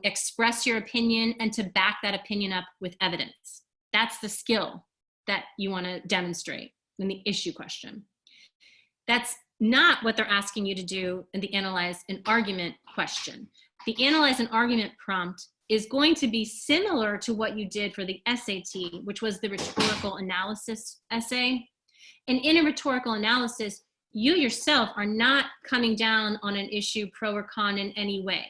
express your opinion, and to back that opinion up with evidence. That's the skill that you want to demonstrate in the issue question. That's not what they're asking you to do in the analyze an argument question. The analyze an argument prompt is going to be similar to what you did for the SAT, which was the rhetorical analysis essay. And in a rhetorical analysis, you yourself are not coming down on an issue pro or con in any way,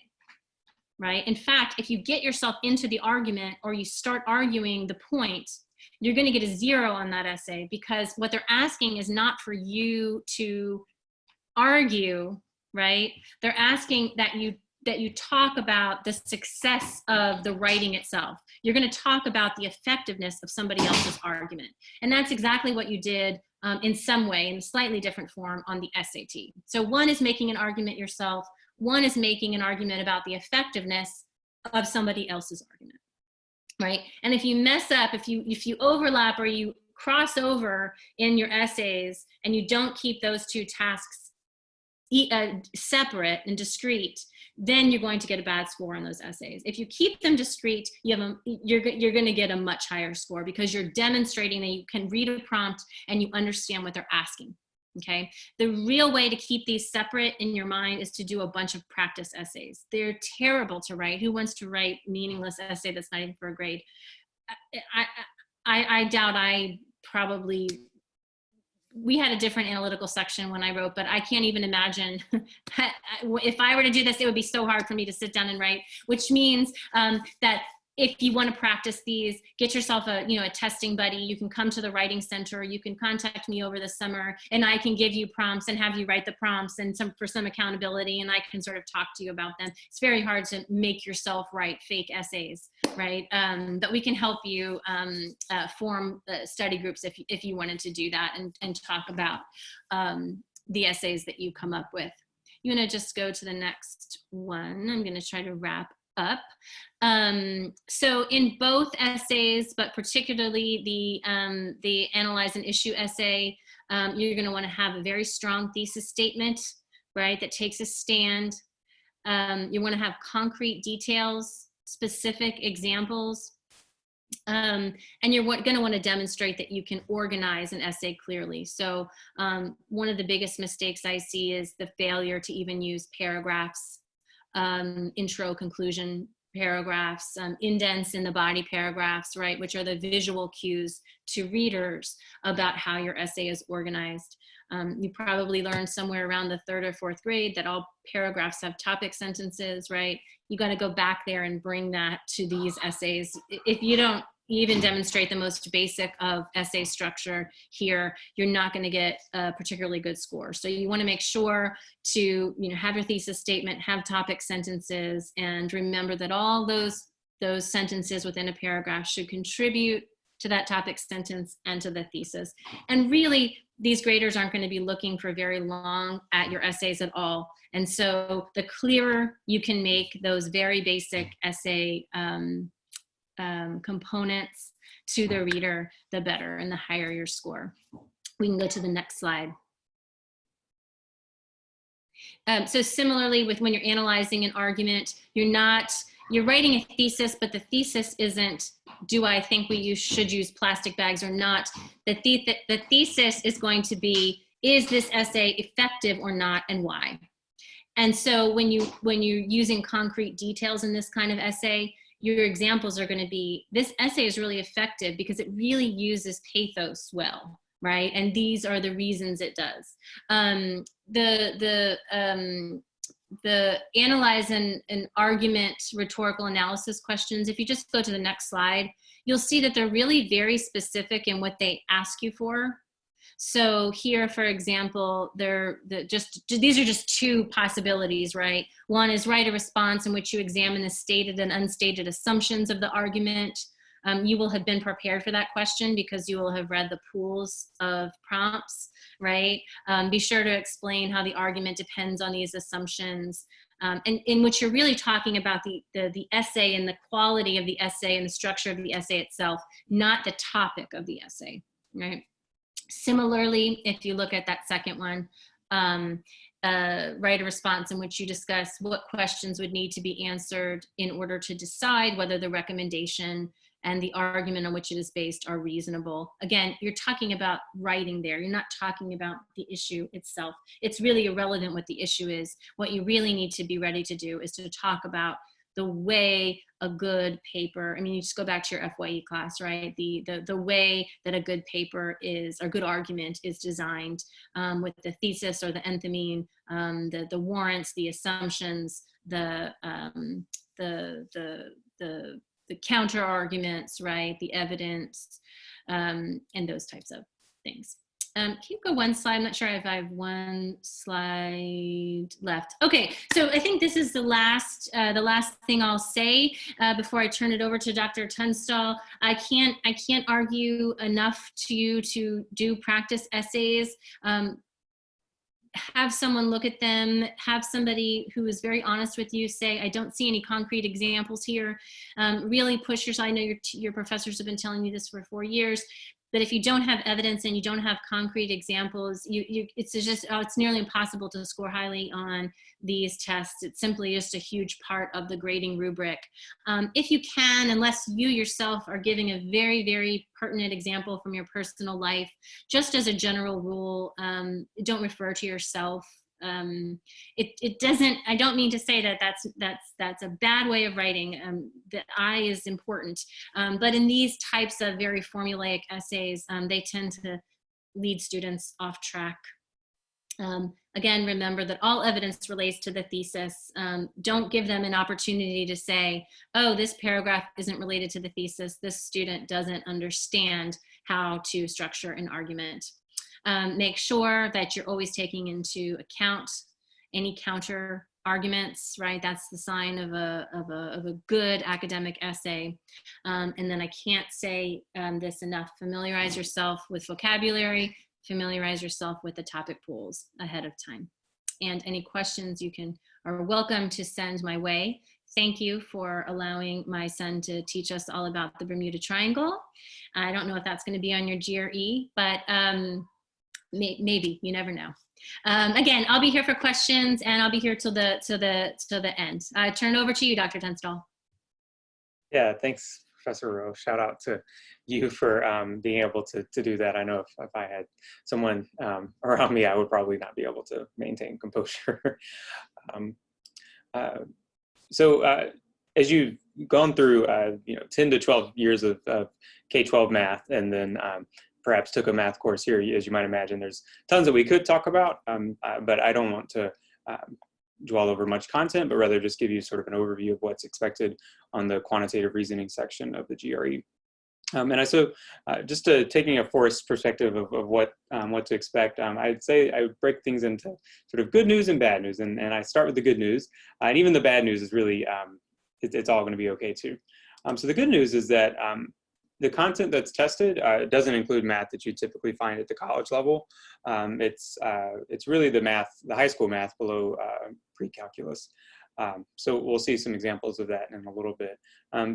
right? In fact, if you get yourself into the argument or you start arguing the point, you're going to get a 0 on that essay, because what they're asking is not for you to argue, right? They're asking that you talk about the success of the writing itself. You're going to talk about the effectiveness of somebody else's argument. And that's exactly what you did in some way, in a slightly different form on the SAT. So one is making an argument yourself. One is making an argument about the effectiveness of somebody else's argument, right? And if you mess up, if you overlap or you cross over in your essays and you don't keep those two tasks separate and discrete, then you're going to get a bad score on those essays. If you keep them discrete, you're going to get a much higher score, because you're demonstrating that you can read a prompt and you understand what they're asking. Okay. The real way to keep these separate in your mind is to do a bunch of practice essays. They're terrible to write. Who wants to write meaningless essay that's not even for a grade? I doubt we had a different analytical section when I wrote, but I can't even imagine if I were to do this, it would be so hard for me to sit down and write, which means that if you want to practice these, get yourself a testing buddy. You can come to the writing center. You can contact me over the summer, and I can give you prompts and have you write the prompts and for some accountability, and I can sort of talk to you about them. It's very hard to make yourself write fake essays, right? But we can help you form study groups if you wanted to do that and talk about the essays that you come up with. You want to just go to the next one. I'm going to try to wrap up. So in both essays, but particularly the analyze an issue essay, you're going to want to have a very strong thesis statement, right, that takes a stand. You want to have concrete details, specific examples, and you're going to want to demonstrate that you can organize an essay clearly. So one of the biggest mistakes I see is the failure to even use paragraphs, intro, conclusion, paragraphs, indents in the body paragraphs, right, which are the visual cues to readers about how your essay is organized. You probably learned somewhere around the 3rd or 4th grade that all paragraphs have topic sentences, right? You got to go back there and bring that to these essays. If you don't even demonstrate the most basic of essay structure here, you're not going to get a particularly good score. So you want to make sure to, have your thesis statement, have topic sentences, and remember that all those sentences within a paragraph should contribute to that topic sentence and to the thesis. And really, these graders aren't going to be looking for very long at your essays at all. And so the clearer you can make those very basic essay components to the reader, the better, and the higher your score. We can go to the next slide. So similarly, with when you're analyzing an argument, you're writing a thesis, but the thesis isn't, do I think we should use plastic bags or not? The thesis is going to be, is this essay effective or not, and why? And so when you're using concrete details in this kind of essay, your examples are going to be, this essay is really effective because it really uses pathos well, right? And these are the reasons it does. The analyze and argument rhetorical analysis questions, if you just go to the next slide, you'll see that they're really very specific in what they ask you for. So here, for example, these are just 2 possibilities, right? One is write a response in which you examine the stated and unstated assumptions of the argument. You will have been prepared for that question because you will have read the pools of prompts, right? Be sure to explain how the argument depends on these assumptions, and in which you're really talking about the essay and the quality of the essay and the structure of the essay itself, not the topic of the essay, right? Similarly, if you look at that second one, write a response in which you discuss what questions would need to be answered in order to decide whether the recommendation and the argument on which it is based are reasonable. Again, you're talking about writing there. You're not talking about the issue itself. It's really irrelevant what the issue is. What you really need to be ready to do is to talk about the way a good paper, I mean, you just go back to your FYE class, right? The way that a good paper is, or good argument is designed, with the thesis or the enthymeme, the warrants, the assumptions, the counter arguments, right? The evidence, and those types of things. Can you go one slide? I'm not sure if I have one slide left. Okay, so I think this is the last thing I'll say before I turn it over to Dr. Tunstall. I can't argue enough to you to do practice essays. Have someone look at them, have somebody who is very honest with you say, I don't see any concrete examples here. Really push yourself. I know your professors have been telling you this for 4 years, but if you don't have evidence and you don't have concrete examples, it's nearly impossible to score highly on these tests. It's simply just a huge part of the grading rubric. If you can, unless you yourself are giving a very, very pertinent example from your personal life, just as a general rule, don't refer to yourself. It doesn't, I don't mean to say that that's a bad way of writing. The I is important, but in these types of very formulaic essays, they tend to lead students off track. Again, remember that all evidence relates to the thesis. Don't give them an opportunity to say, oh, this paragraph isn't related to the thesis. This student doesn't understand how to structure an argument. Make sure that you're always taking into account any counter arguments, right? That's the sign of a good academic essay. And then I can't say this enough. Familiarize yourself with vocabulary, familiarize yourself with the topic pools ahead of time. And any questions you are welcome to send my way. Thank you for allowing my son to teach us all about the Bermuda Triangle. I don't know if that's going to be on your GRE, but maybe, you never know. Again, I'll be here for questions, and I'll be here till the end. I turn it over to you, Dr. Tunstall. Yeah, thanks, Professor Rowe. Shout out to you for being able to do that. I know if I had someone around me, I would probably not be able to maintain composure. as you've gone through, 10 to 12 years of K-12 math, and then perhaps took a math course here, as you might imagine, there's tons that we could talk about, but I don't want to dwell over much content, but rather just give you sort of an overview of what's expected on the quantitative reasoning section of the GRE. Just taking a forced perspective of what to expect, I'd say I would break things into sort of good news and bad news, and I start with the good news, and even the bad news is really, it's all going to be okay too. So the good news is that the content that's tested doesn't include math that you typically find at the college level. It's really the high school math below pre-calculus. So we'll see some examples of that in a little bit.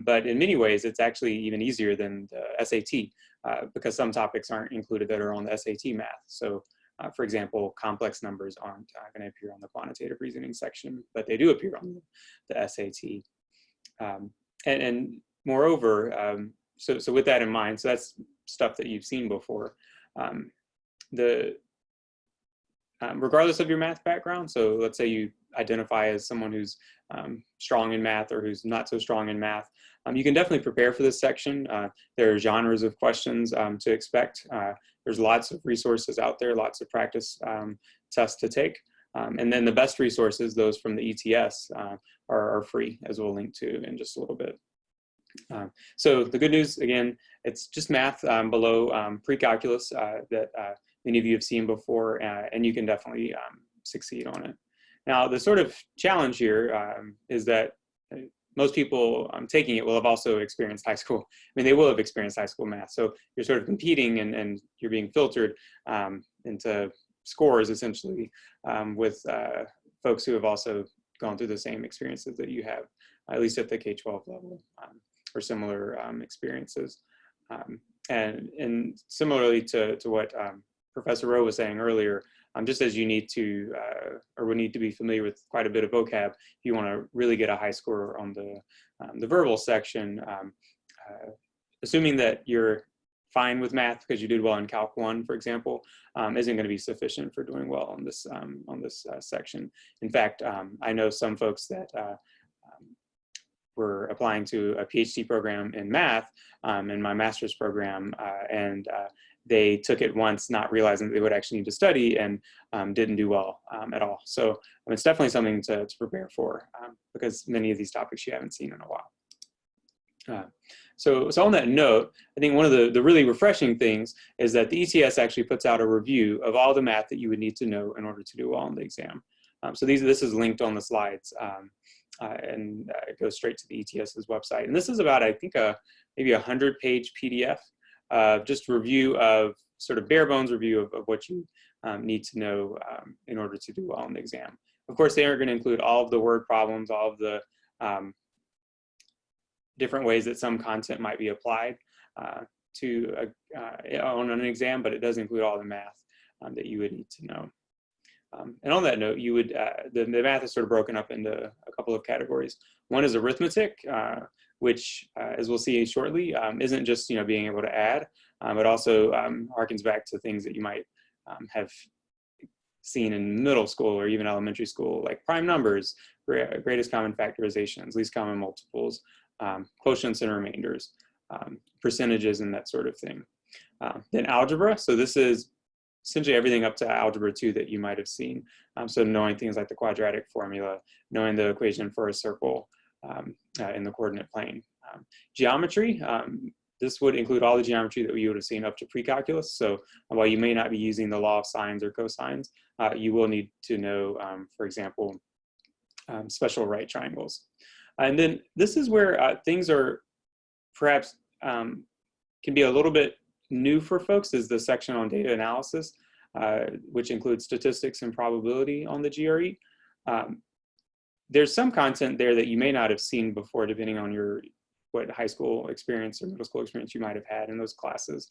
But in many ways, it's actually even easier than the SAT because some topics aren't included that are on the SAT math. So for example, complex numbers aren't going to appear on the quantitative reasoning section, but they do appear on the SAT. And moreover, so with that in mind, so that's stuff that you've seen before. Regardless of your math background, so let's say you identify as someone who's strong in math or who's not so strong in math, you can definitely prepare for this section. There are genres of questions to expect. There's lots of resources out there, lots of practice tests to take. And then the best resources, those from the ETS, are free, as we'll link to in just a little bit. So the good news, again, it's just math below pre-calculus that many of you have seen before, and you can definitely succeed on it. Now, the sort of challenge here is that most people taking it will have also experienced high school. I mean, they will have experienced high school math. So you're sort of competing and you're being filtered into scores, essentially, with folks who have also gone through the same experiences that you have, at least at the K-12 level, or similar experiences. And similarly to what Professor Rowe was saying earlier, just as you need to, or would need to be familiar with quite a bit of vocab, if you want to really get a high score on the verbal section, assuming that you're fine with math because you did well in Calc 1, for example, isn't going to be sufficient for doing well on this section. In fact, I know some folks that were applying to a PhD program in math in my master's program, and they took it once, not realizing that they would actually need to study, and didn't do well at all. So it's definitely something to prepare for because many of these topics you haven't seen in a while. So on that note, I think one of the really refreshing things is that the ETS actually puts out a review of all the math that you would need to know in order to do well on the exam. So this is linked on the slides, and it goes straight to the ETS's website. And this is about, I think, maybe a 100-page PDF, just review of, sort of bare bones review of what you need to know in order to do well on the exam. Of course, they aren't going to include all of the word problems, all of the different ways that some content might be applied on an exam, but it does include all the math that you would need to know. And on that note, you would the math is sort of broken up into a couple of categories. One is arithmetic, which, as we'll see shortly, isn't just being able to add, but also harkens back to things that you might have seen in middle school or even elementary school, like prime numbers, greatest common factorizations, least common multiples, quotients and remainders, percentages, and that sort of thing. Then algebra. So this is essentially everything up to algebra 2 that you might have seen. So knowing things like the quadratic formula, knowing the equation for a circle in the coordinate plane. Geometry, this would include all the geometry that you would have seen up to pre-calculus. So while you may not be using the law of sines or cosines, you will need to know, for example, special right triangles. And then this is where things are perhaps can be a little bit new for folks, is the section on data analysis, which includes statistics and probability on the GRE. There's some content there that you may not have seen before, depending on what high school experience or middle school experience you might have had in those classes.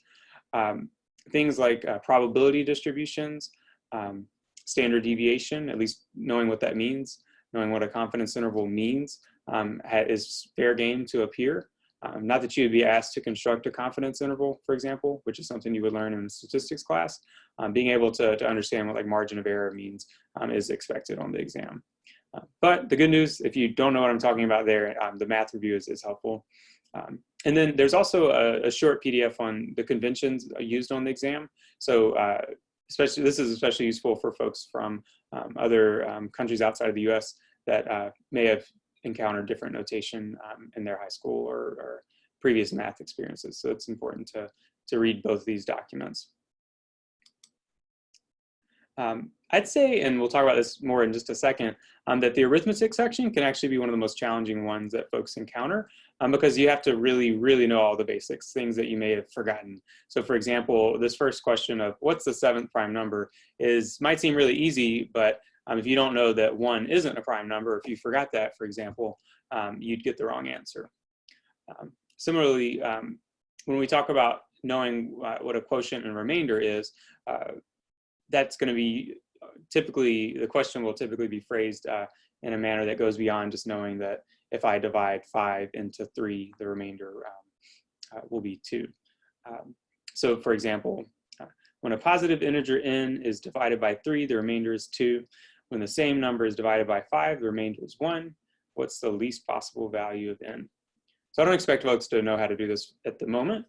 Things like probability distributions, standard deviation, at least knowing what that means, knowing what a confidence interval means, is fair game to appear. Not that you would be asked to construct a confidence interval, for example, which is something you would learn in the statistics class. Being able to understand what like margin of error means is expected on the exam. But the good news, if you don't know what I'm talking about there, the math review is helpful. And then there's also a short PDF on the conventions used on the exam. So this is especially useful for folks from other countries outside of the US that may have encountered different notation in their high school or previous math experiences. So it's important to read both of these documents. I'd say, and we'll talk about this more in just a second, that the arithmetic section can actually be one of the most challenging ones that folks encounter because you have to really know all the basics, things that you may have forgotten. So for example, this first question of what's the 7th prime number might seem really easy, but if you don't know that 1 isn't a prime number, if you forgot that, for example, you'd get the wrong answer. Similarly, when we talk about knowing what a quotient and remainder is, that's going to be typically, the question will typically be phrased in a manner that goes beyond just knowing that if I divide 5 into 3, the remainder will be 2. So for example, when a positive integer n is divided by 3, the remainder is 2. When the same number is divided by 5, the remainder is 1. What's the least possible value of n? So I don't expect folks to know how to do this at the moment,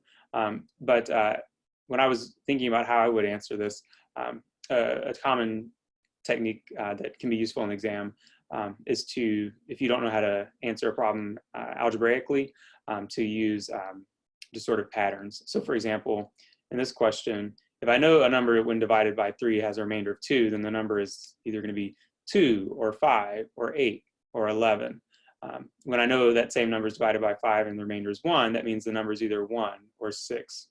but when I was thinking about how I would answer this, a common technique that can be useful in the exam is to, if you don't know how to answer a problem algebraically, to use disordered patterns. So for example, in this question, if I know a number when divided by 3 has a remainder of 2, then the number is either going to be 2 or 5 or 8 or 11. When I know that same number is divided by 5 and the remainder is 1, that means the number is either 1 or 6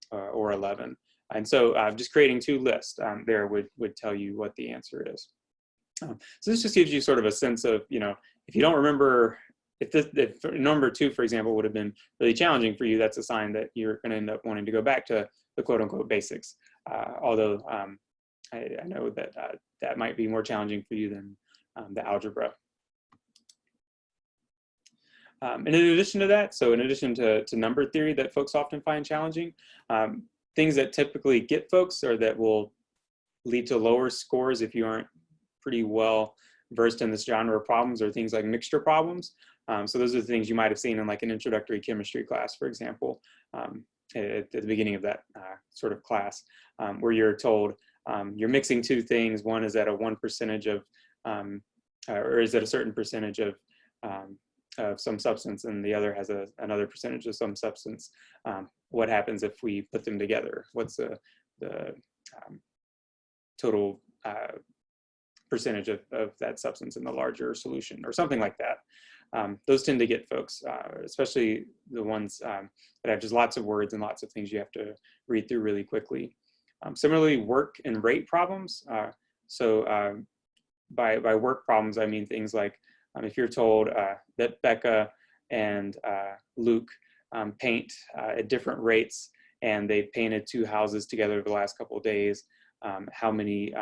or 11. And so just creating 2 lists there would tell you what the answer is. So this just gives you sort of a sense of, if you don't remember, if number 2, for example, would have been really challenging for you, that's a sign that you're going to end up wanting to go back to the quote unquote basics. Although I know that that might be more challenging for you than the algebra. And in addition to that, so in addition to number theory that folks often find challenging, things that typically get folks or that will lead to lower scores if you aren't pretty well versed in this genre of problems are things like mixture problems. So those are the things you might have seen in like an introductory chemistry class, for example, at the beginning of that sort of class, where you're told you're mixing 2 things. One is at a 1% of, or is at a certain percentage of some substance, and the other has another percentage of some substance. What happens if we put them together? What's the total percentage of that substance in the larger solution, or something like that? Those tend to get folks, especially the ones that have just lots of words and lots of things you have to read through really quickly. Similarly, work and rate problems. By work problems, I mean things like if you're told that Becca and Luke paint at different rates, and they've painted 2 houses together over the last couple of days, how many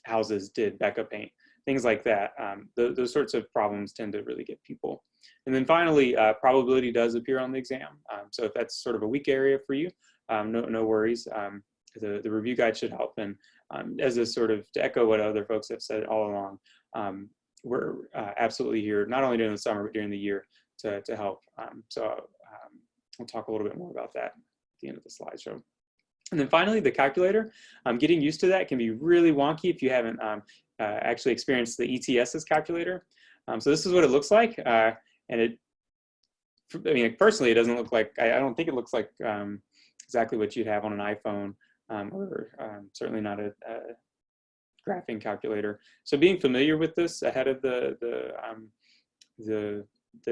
houses did Becca paint? Things like that. Those sorts of problems tend to really get people. And then finally, probability does appear on the exam. So if that's sort of a weak area for you, no worries. The review guide should help. And as a sort of, to echo what other folks have said all along, we're absolutely here, not only during the summer, but during the year to help. We'll talk a little bit more about that at the end of the slideshow. And then finally, the calculator. Getting used to that can be really wonky if you haven't actually experienced the ETS's calculator. So this is what it looks like. And personally, it doesn't look like, I don't think it looks like exactly what you'd have on an iPhone, or certainly not a graphing calculator. So being familiar with this ahead of the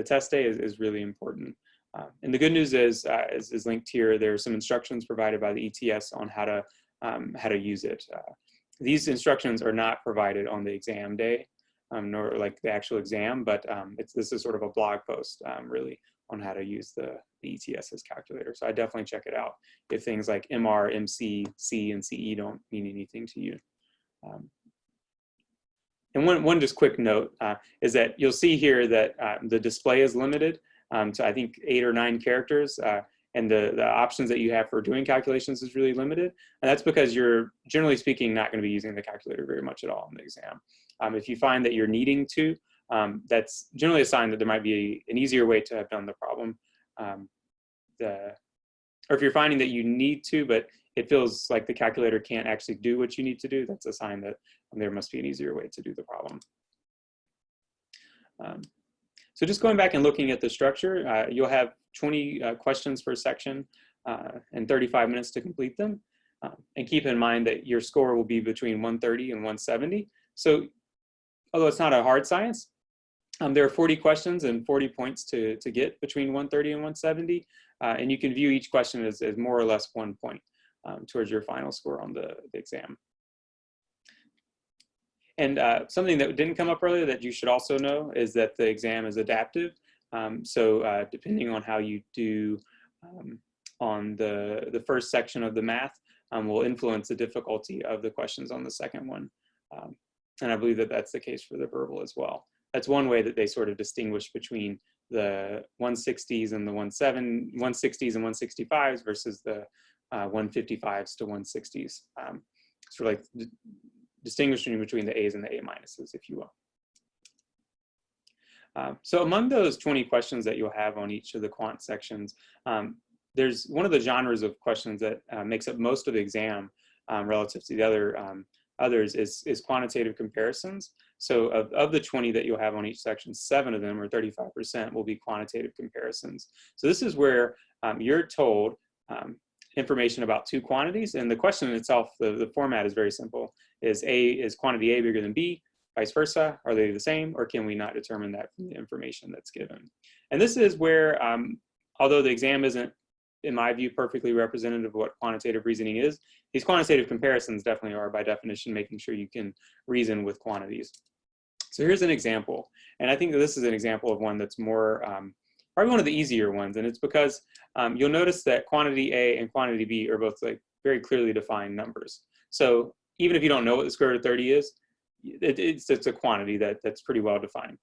test day is really important. And the good news is linked here. There are some instructions provided by the ETS on how to use it. These instructions are not provided on the exam day, nor like the actual exam, but this is sort of a blog post really on how to use the ETS's calculator. So I definitely check it out if things like MR, MC, C, and CE don't mean anything to you. And one just quick note is that you'll see here that the display is limited to I think 8 or 9 characters. and the options that you have for doing calculations is really limited. And that's because you're, generally speaking, not going to be using the calculator very much at all in the exam. If you find that you're needing to, that's generally a sign that there might be an easier way to have done the problem. Or if you're finding that you need to, but it feels like the calculator can't actually do what you need to do, that's a sign that there must be an easier way to do the problem. So just going back and looking at the structure, you'll have 20 questions per section and 35 minutes to complete them. And keep in mind that your score will be between 130 and 170. So although it's not a hard science, there are 40 questions and 40 points to get between 130 and 170. And you can view each question as more or less 1 point towards your final score on the exam. And something that didn't come up earlier that you should also know is that the exam is adaptive. So depending on how you do on the first section of the math will influence the difficulty of the questions on the second one. And I believe that that's the case for the verbal as well. That's one way that they sort of distinguish between the 160s and the 160s and 165s versus the 155s to 160s. Sort of like distinguishing between the A's and the A minuses, if you will. So among those 20 questions that you'll have on each of the quant sections, there's one of the genres of questions that makes up most of the exam relative to the others is quantitative comparisons. So of the 20 that you'll have on each section, 7 of them, or 35%, will be quantitative comparisons. So this is where you're told information about two quantities, and the question itself, the format is very simple. Is quantity A bigger than B? Vice versa? Are they the same, or can we not determine that from the information that's given? And this is where, although the exam isn't, in my view, perfectly representative of what quantitative reasoning is, these quantitative comparisons definitely are, by definition, making sure you can reason with quantities. So here's an example, and I think that this is an example of one that's more, probably one of the easier ones, and it's because you'll notice that quantity A and quantity B are both like very clearly defined numbers. So even if you don't know what the square root of 30 is, it's a quantity that's pretty well defined.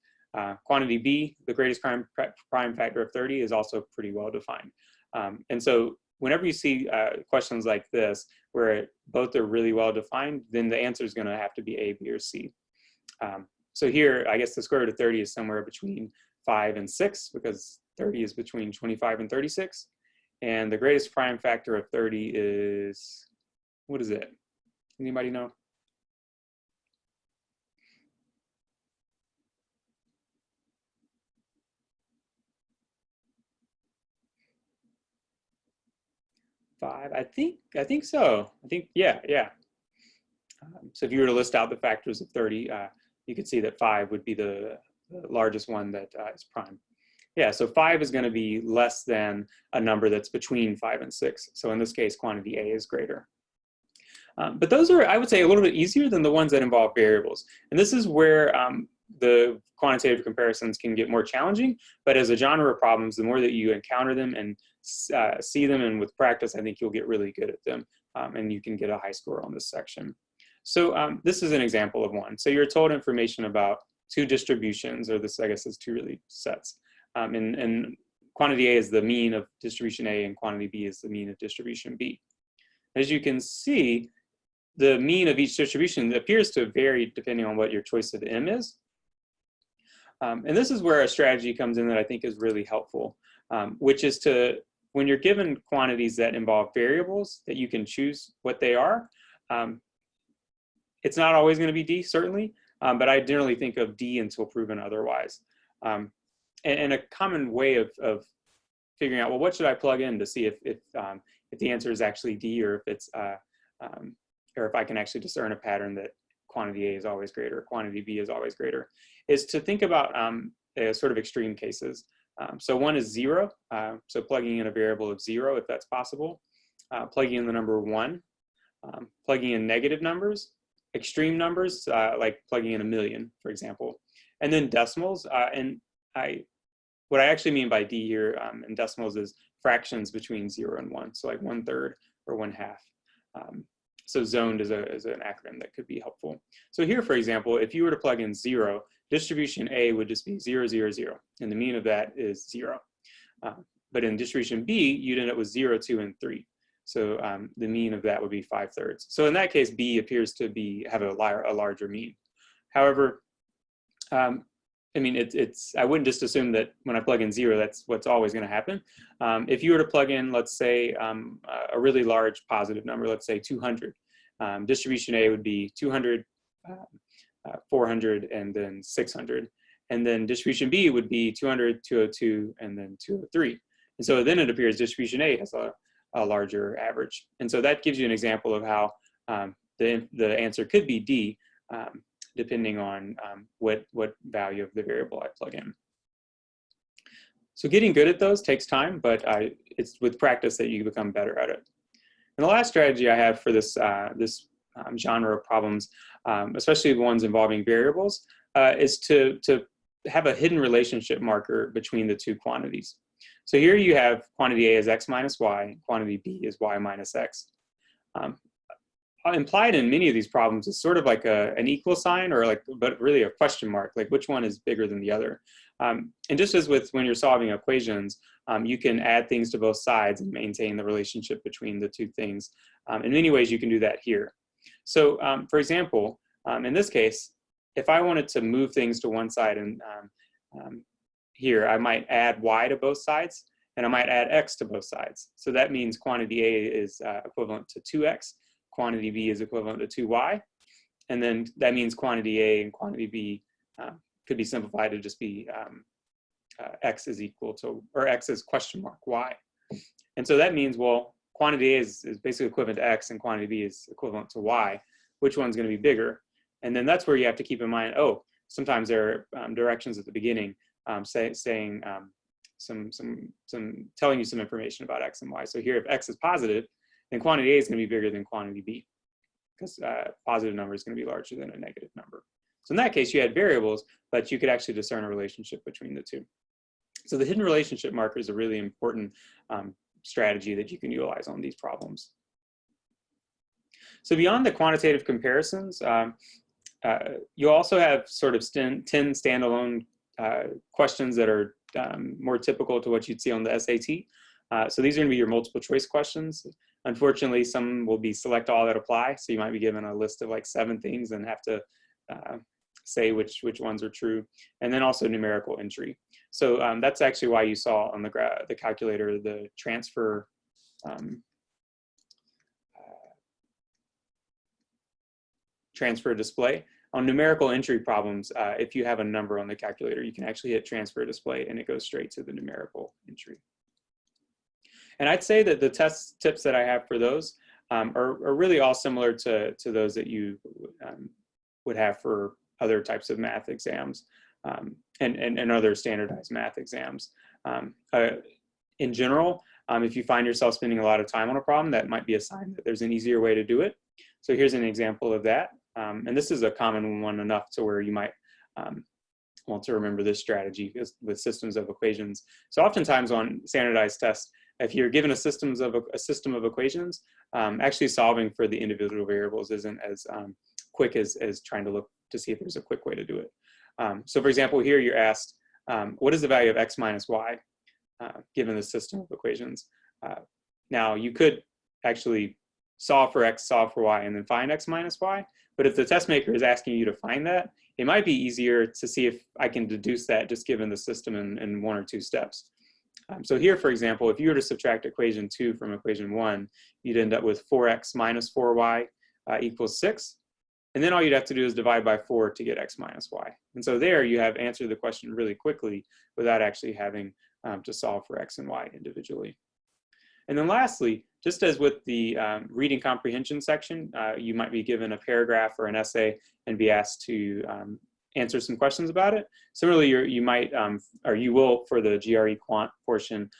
Quantity B, the greatest prime factor of 30, is also pretty well defined. And so whenever you see questions like this, where both are really well defined, then the answer is going to have to be A, B, or C. So here, I guess the square root of 30 is somewhere between 5 and 6, because 30 is between 25 and 36. And the greatest prime factor of 30 is, what is it? Anybody know? Five, I think so. Yeah. So if you were to list out the factors of 30, you could see that 5 would be the largest one that is prime. Yeah, so 5 is going to be less than a number that's between 5 and 6. So in this case, quantity A is greater. But those are, I would say, a little bit easier than the ones that involve variables. And this is where the quantitative comparisons can get more challenging. But as a genre of problems, the more that you encounter them and see them, and with practice, I think you'll get really good at them. And you can get a high score on this section. So this is an example of one. So you're told information about two distributions, or this, I guess, is two really sets. And quantity A is the mean of distribution A, and quantity B is the mean of distribution B. As you can see, the mean of each distribution appears to vary depending on what your choice of M is. And this is where a strategy comes in that I think is really helpful, which is to, when you're given quantities that involve variables that you can choose what they are, it's not always going to be D, certainly, but I generally think of D until proven otherwise. And a common way of figuring out, well, what should I plug in to see if the answer is actually D, or if it's or if I can actually discern a pattern that quantity A is always greater, quantity B is always greater, is to think about sort of extreme cases. So one is 0, so plugging in a variable of 0 if that's possible, plugging in the number 1, plugging in negative numbers, extreme numbers like plugging in 1,000,000, for example, and then decimals. And what I actually mean by D here in decimals is fractions between 0 and 1, so like 1/3 or 1/2. So zoned is an acronym that could be helpful. So here, for example, if you were to plug in 0, distribution A would just be 0, 0, 0, and the mean of that is 0. but in distribution B, you'd end up with 0, 2, and 3. So the mean of that would be 5/3. So in that case, B appears to have a larger mean. However, I mean, I wouldn't just assume that when I plug in 0, that's what's always going to happen. If you were to plug in, let's say, a really large positive number, let's say 200, distribution A would be 200, 400, and then 600. And then distribution B would be 200, 202, and then 203. And so then it appears distribution A has a larger average. And so that gives you an example of how the answer could be D, depending on what value of the variable I plug in. So getting good at those takes time, but it's with practice that you become better at it. And the last strategy I have for this genre of problems, especially the ones involving variables, is to have a hidden relationship marker between the two quantities. So here you have quantity A as x minus y, quantity B is y minus x. Implied in many of these problems is sort of like an equal sign, or but really a question mark, like which one is bigger than the other. And just as with when you're solving equations, you can add things to both sides and maintain the relationship between the two things. In many ways, you can do that here. So for example, in this case, if I wanted to move things to one side, and here I might add y to both sides, and I might add x to both sides. So that means quantity A is equivalent to 2x, quantity B is equivalent to 2y, and then that means quantity A and quantity B could be simplified to just be x is equal to, or x is question mark y. And so that means, well, quantity A is basically equivalent to x and quantity B is equivalent to y. Which one's going to be bigger? And then that's where you have to keep in mind, oh, sometimes there are directions at the beginning saying telling you some information about x and y. So here, if x is positive, then quantity A is going to be bigger than quantity B, because positive number is going to be larger than a negative number. So in that case, you had variables, but you could actually discern a relationship between the two. So the hidden relationship marker is a really important strategy that you can utilize on these problems. So beyond the quantitative comparisons, you also have sort of 10 standalone questions that are more typical to what you'd see on the SAT. So these are going to be your multiple choice questions. Unfortunately, some will be select all that apply. So you might be given a list of like 7 things and have to say which ones are true. And then also numerical entry. So that's actually why you saw on the calculator the transfer display. On numerical entry problems, if you have a number on the calculator, you can actually hit transfer display and it goes straight to the numerical entry. And I'd say that the test tips that I have for those are really all similar to those that you would have for other types of math exams and other standardized math exams. In general, if you find yourself spending a lot of time on a problem, that might be a sign that there's an easier way to do it. So here's an example of that. And this is a common one enough to where you might want to remember this strategy with systems of equations. So oftentimes on standardized tests, if you're given a system of equations, actually solving for the individual variables isn't as quick as trying to look to see if there's a quick way to do it. So for example, here you're asked, what is the value of x minus y given the system of equations? Now you could actually solve for x, solve for y, and then find x minus y. But if the test maker is asking you to find that, it might be easier to see if I can deduce that just given the system in 1 or 2 steps. So here, for example, if you were to subtract equation 2 from equation 1, you'd end up with 4x minus 4y equals 6. And then all you'd have to do is divide by 4 to get x minus y. And so there you have answered the question really quickly without actually having to solve for x and y individually. And then lastly, just as with the reading comprehension section, you might be given a paragraph or an essay and be asked to answer some questions about it. Similarly, you might, or you will for the GRE quant portion,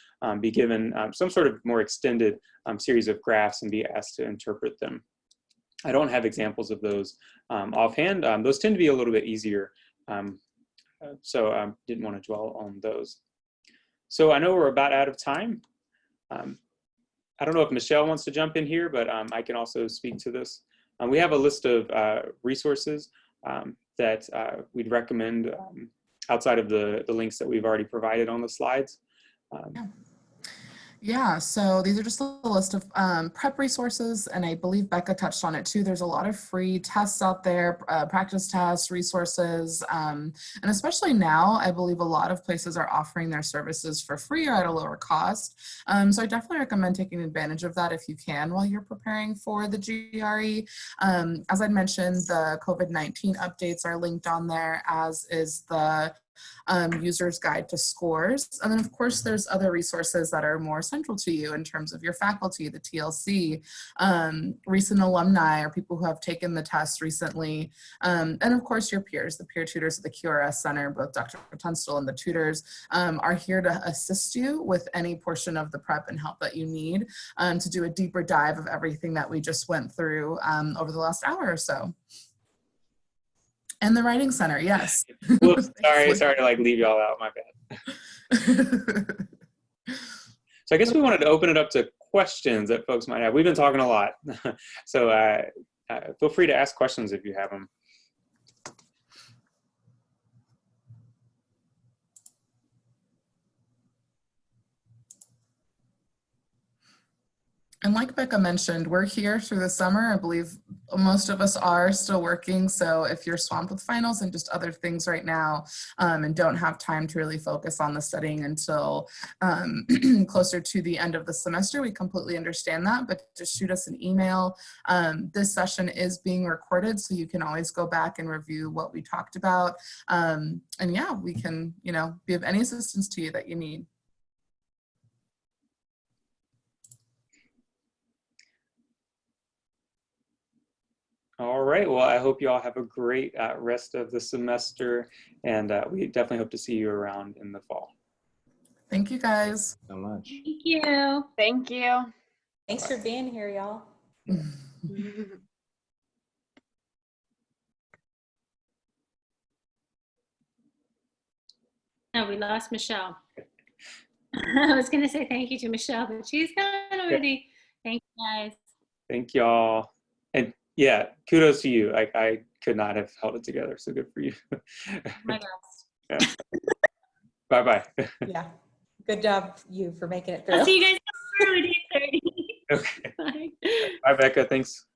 be given some sort of more extended series of graphs and be asked to interpret them. I don't have examples of those offhand. Those tend to be a little bit easier, so didn't want to dwell on those. So I know we're about out of time. I don't know if Michelle wants to jump in here, but I can also speak to this. We have a list of resources that we'd recommend outside of the links that we've already provided on the slides. Yeah. Yeah, so these are just a list of prep resources, and I believe Becca touched on it too. There's a lot of free tests out there, practice tests, resources, and especially now, I believe a lot of places are offering their services for free or at a lower cost. So I definitely recommend taking advantage of that if you can while you're preparing for the GRE. As I mentioned, the COVID-19 updates are linked on there, as is the user's guide to scores. And then of course there's other resources that are more central to you in terms of your faculty, the TLC, recent alumni or people who have taken the test recently. And of course your peers, the peer tutors at the QRS Center, both Dr. Tunstall and the tutors are here to assist you with any portion of the prep and help that you need to do a deeper dive of everything that we just went through over the last hour or so. And the Writing Center, yes. Whoops, sorry to like leave y'all out, my bad. So I guess we wanted to open it up to questions that folks might have. We've been talking a lot. So feel free to ask questions if you have them. And like Becca mentioned, we're here through the summer. I believe most of us are still working. So if you're swamped with finals and just other things right now and don't have time to really focus on the studying until closer to the end of the semester, we completely understand that, but just shoot us an email. This session is being recorded, so you can always go back and review what we talked about. And yeah, we can, be of any assistance to you that you need. All right, well, I hope you all have a great rest of the semester, and we definitely hope to see you around in the fall. Thank you, guys. So much. Thank you. Thank you. Thanks for being here, y'all. Oh, we lost Michelle. I was going to say thank you to Michelle, but she's gone already. Thank you, guys. Thank y'all. And yeah, kudos to you. I could not have held it together, so good for you. My best. Yeah. Bye-bye. Yeah. Good job, you, for making it through. I'll see you guys tomorrow at 8:30. Okay. Bye. Bye, Becca. Thanks.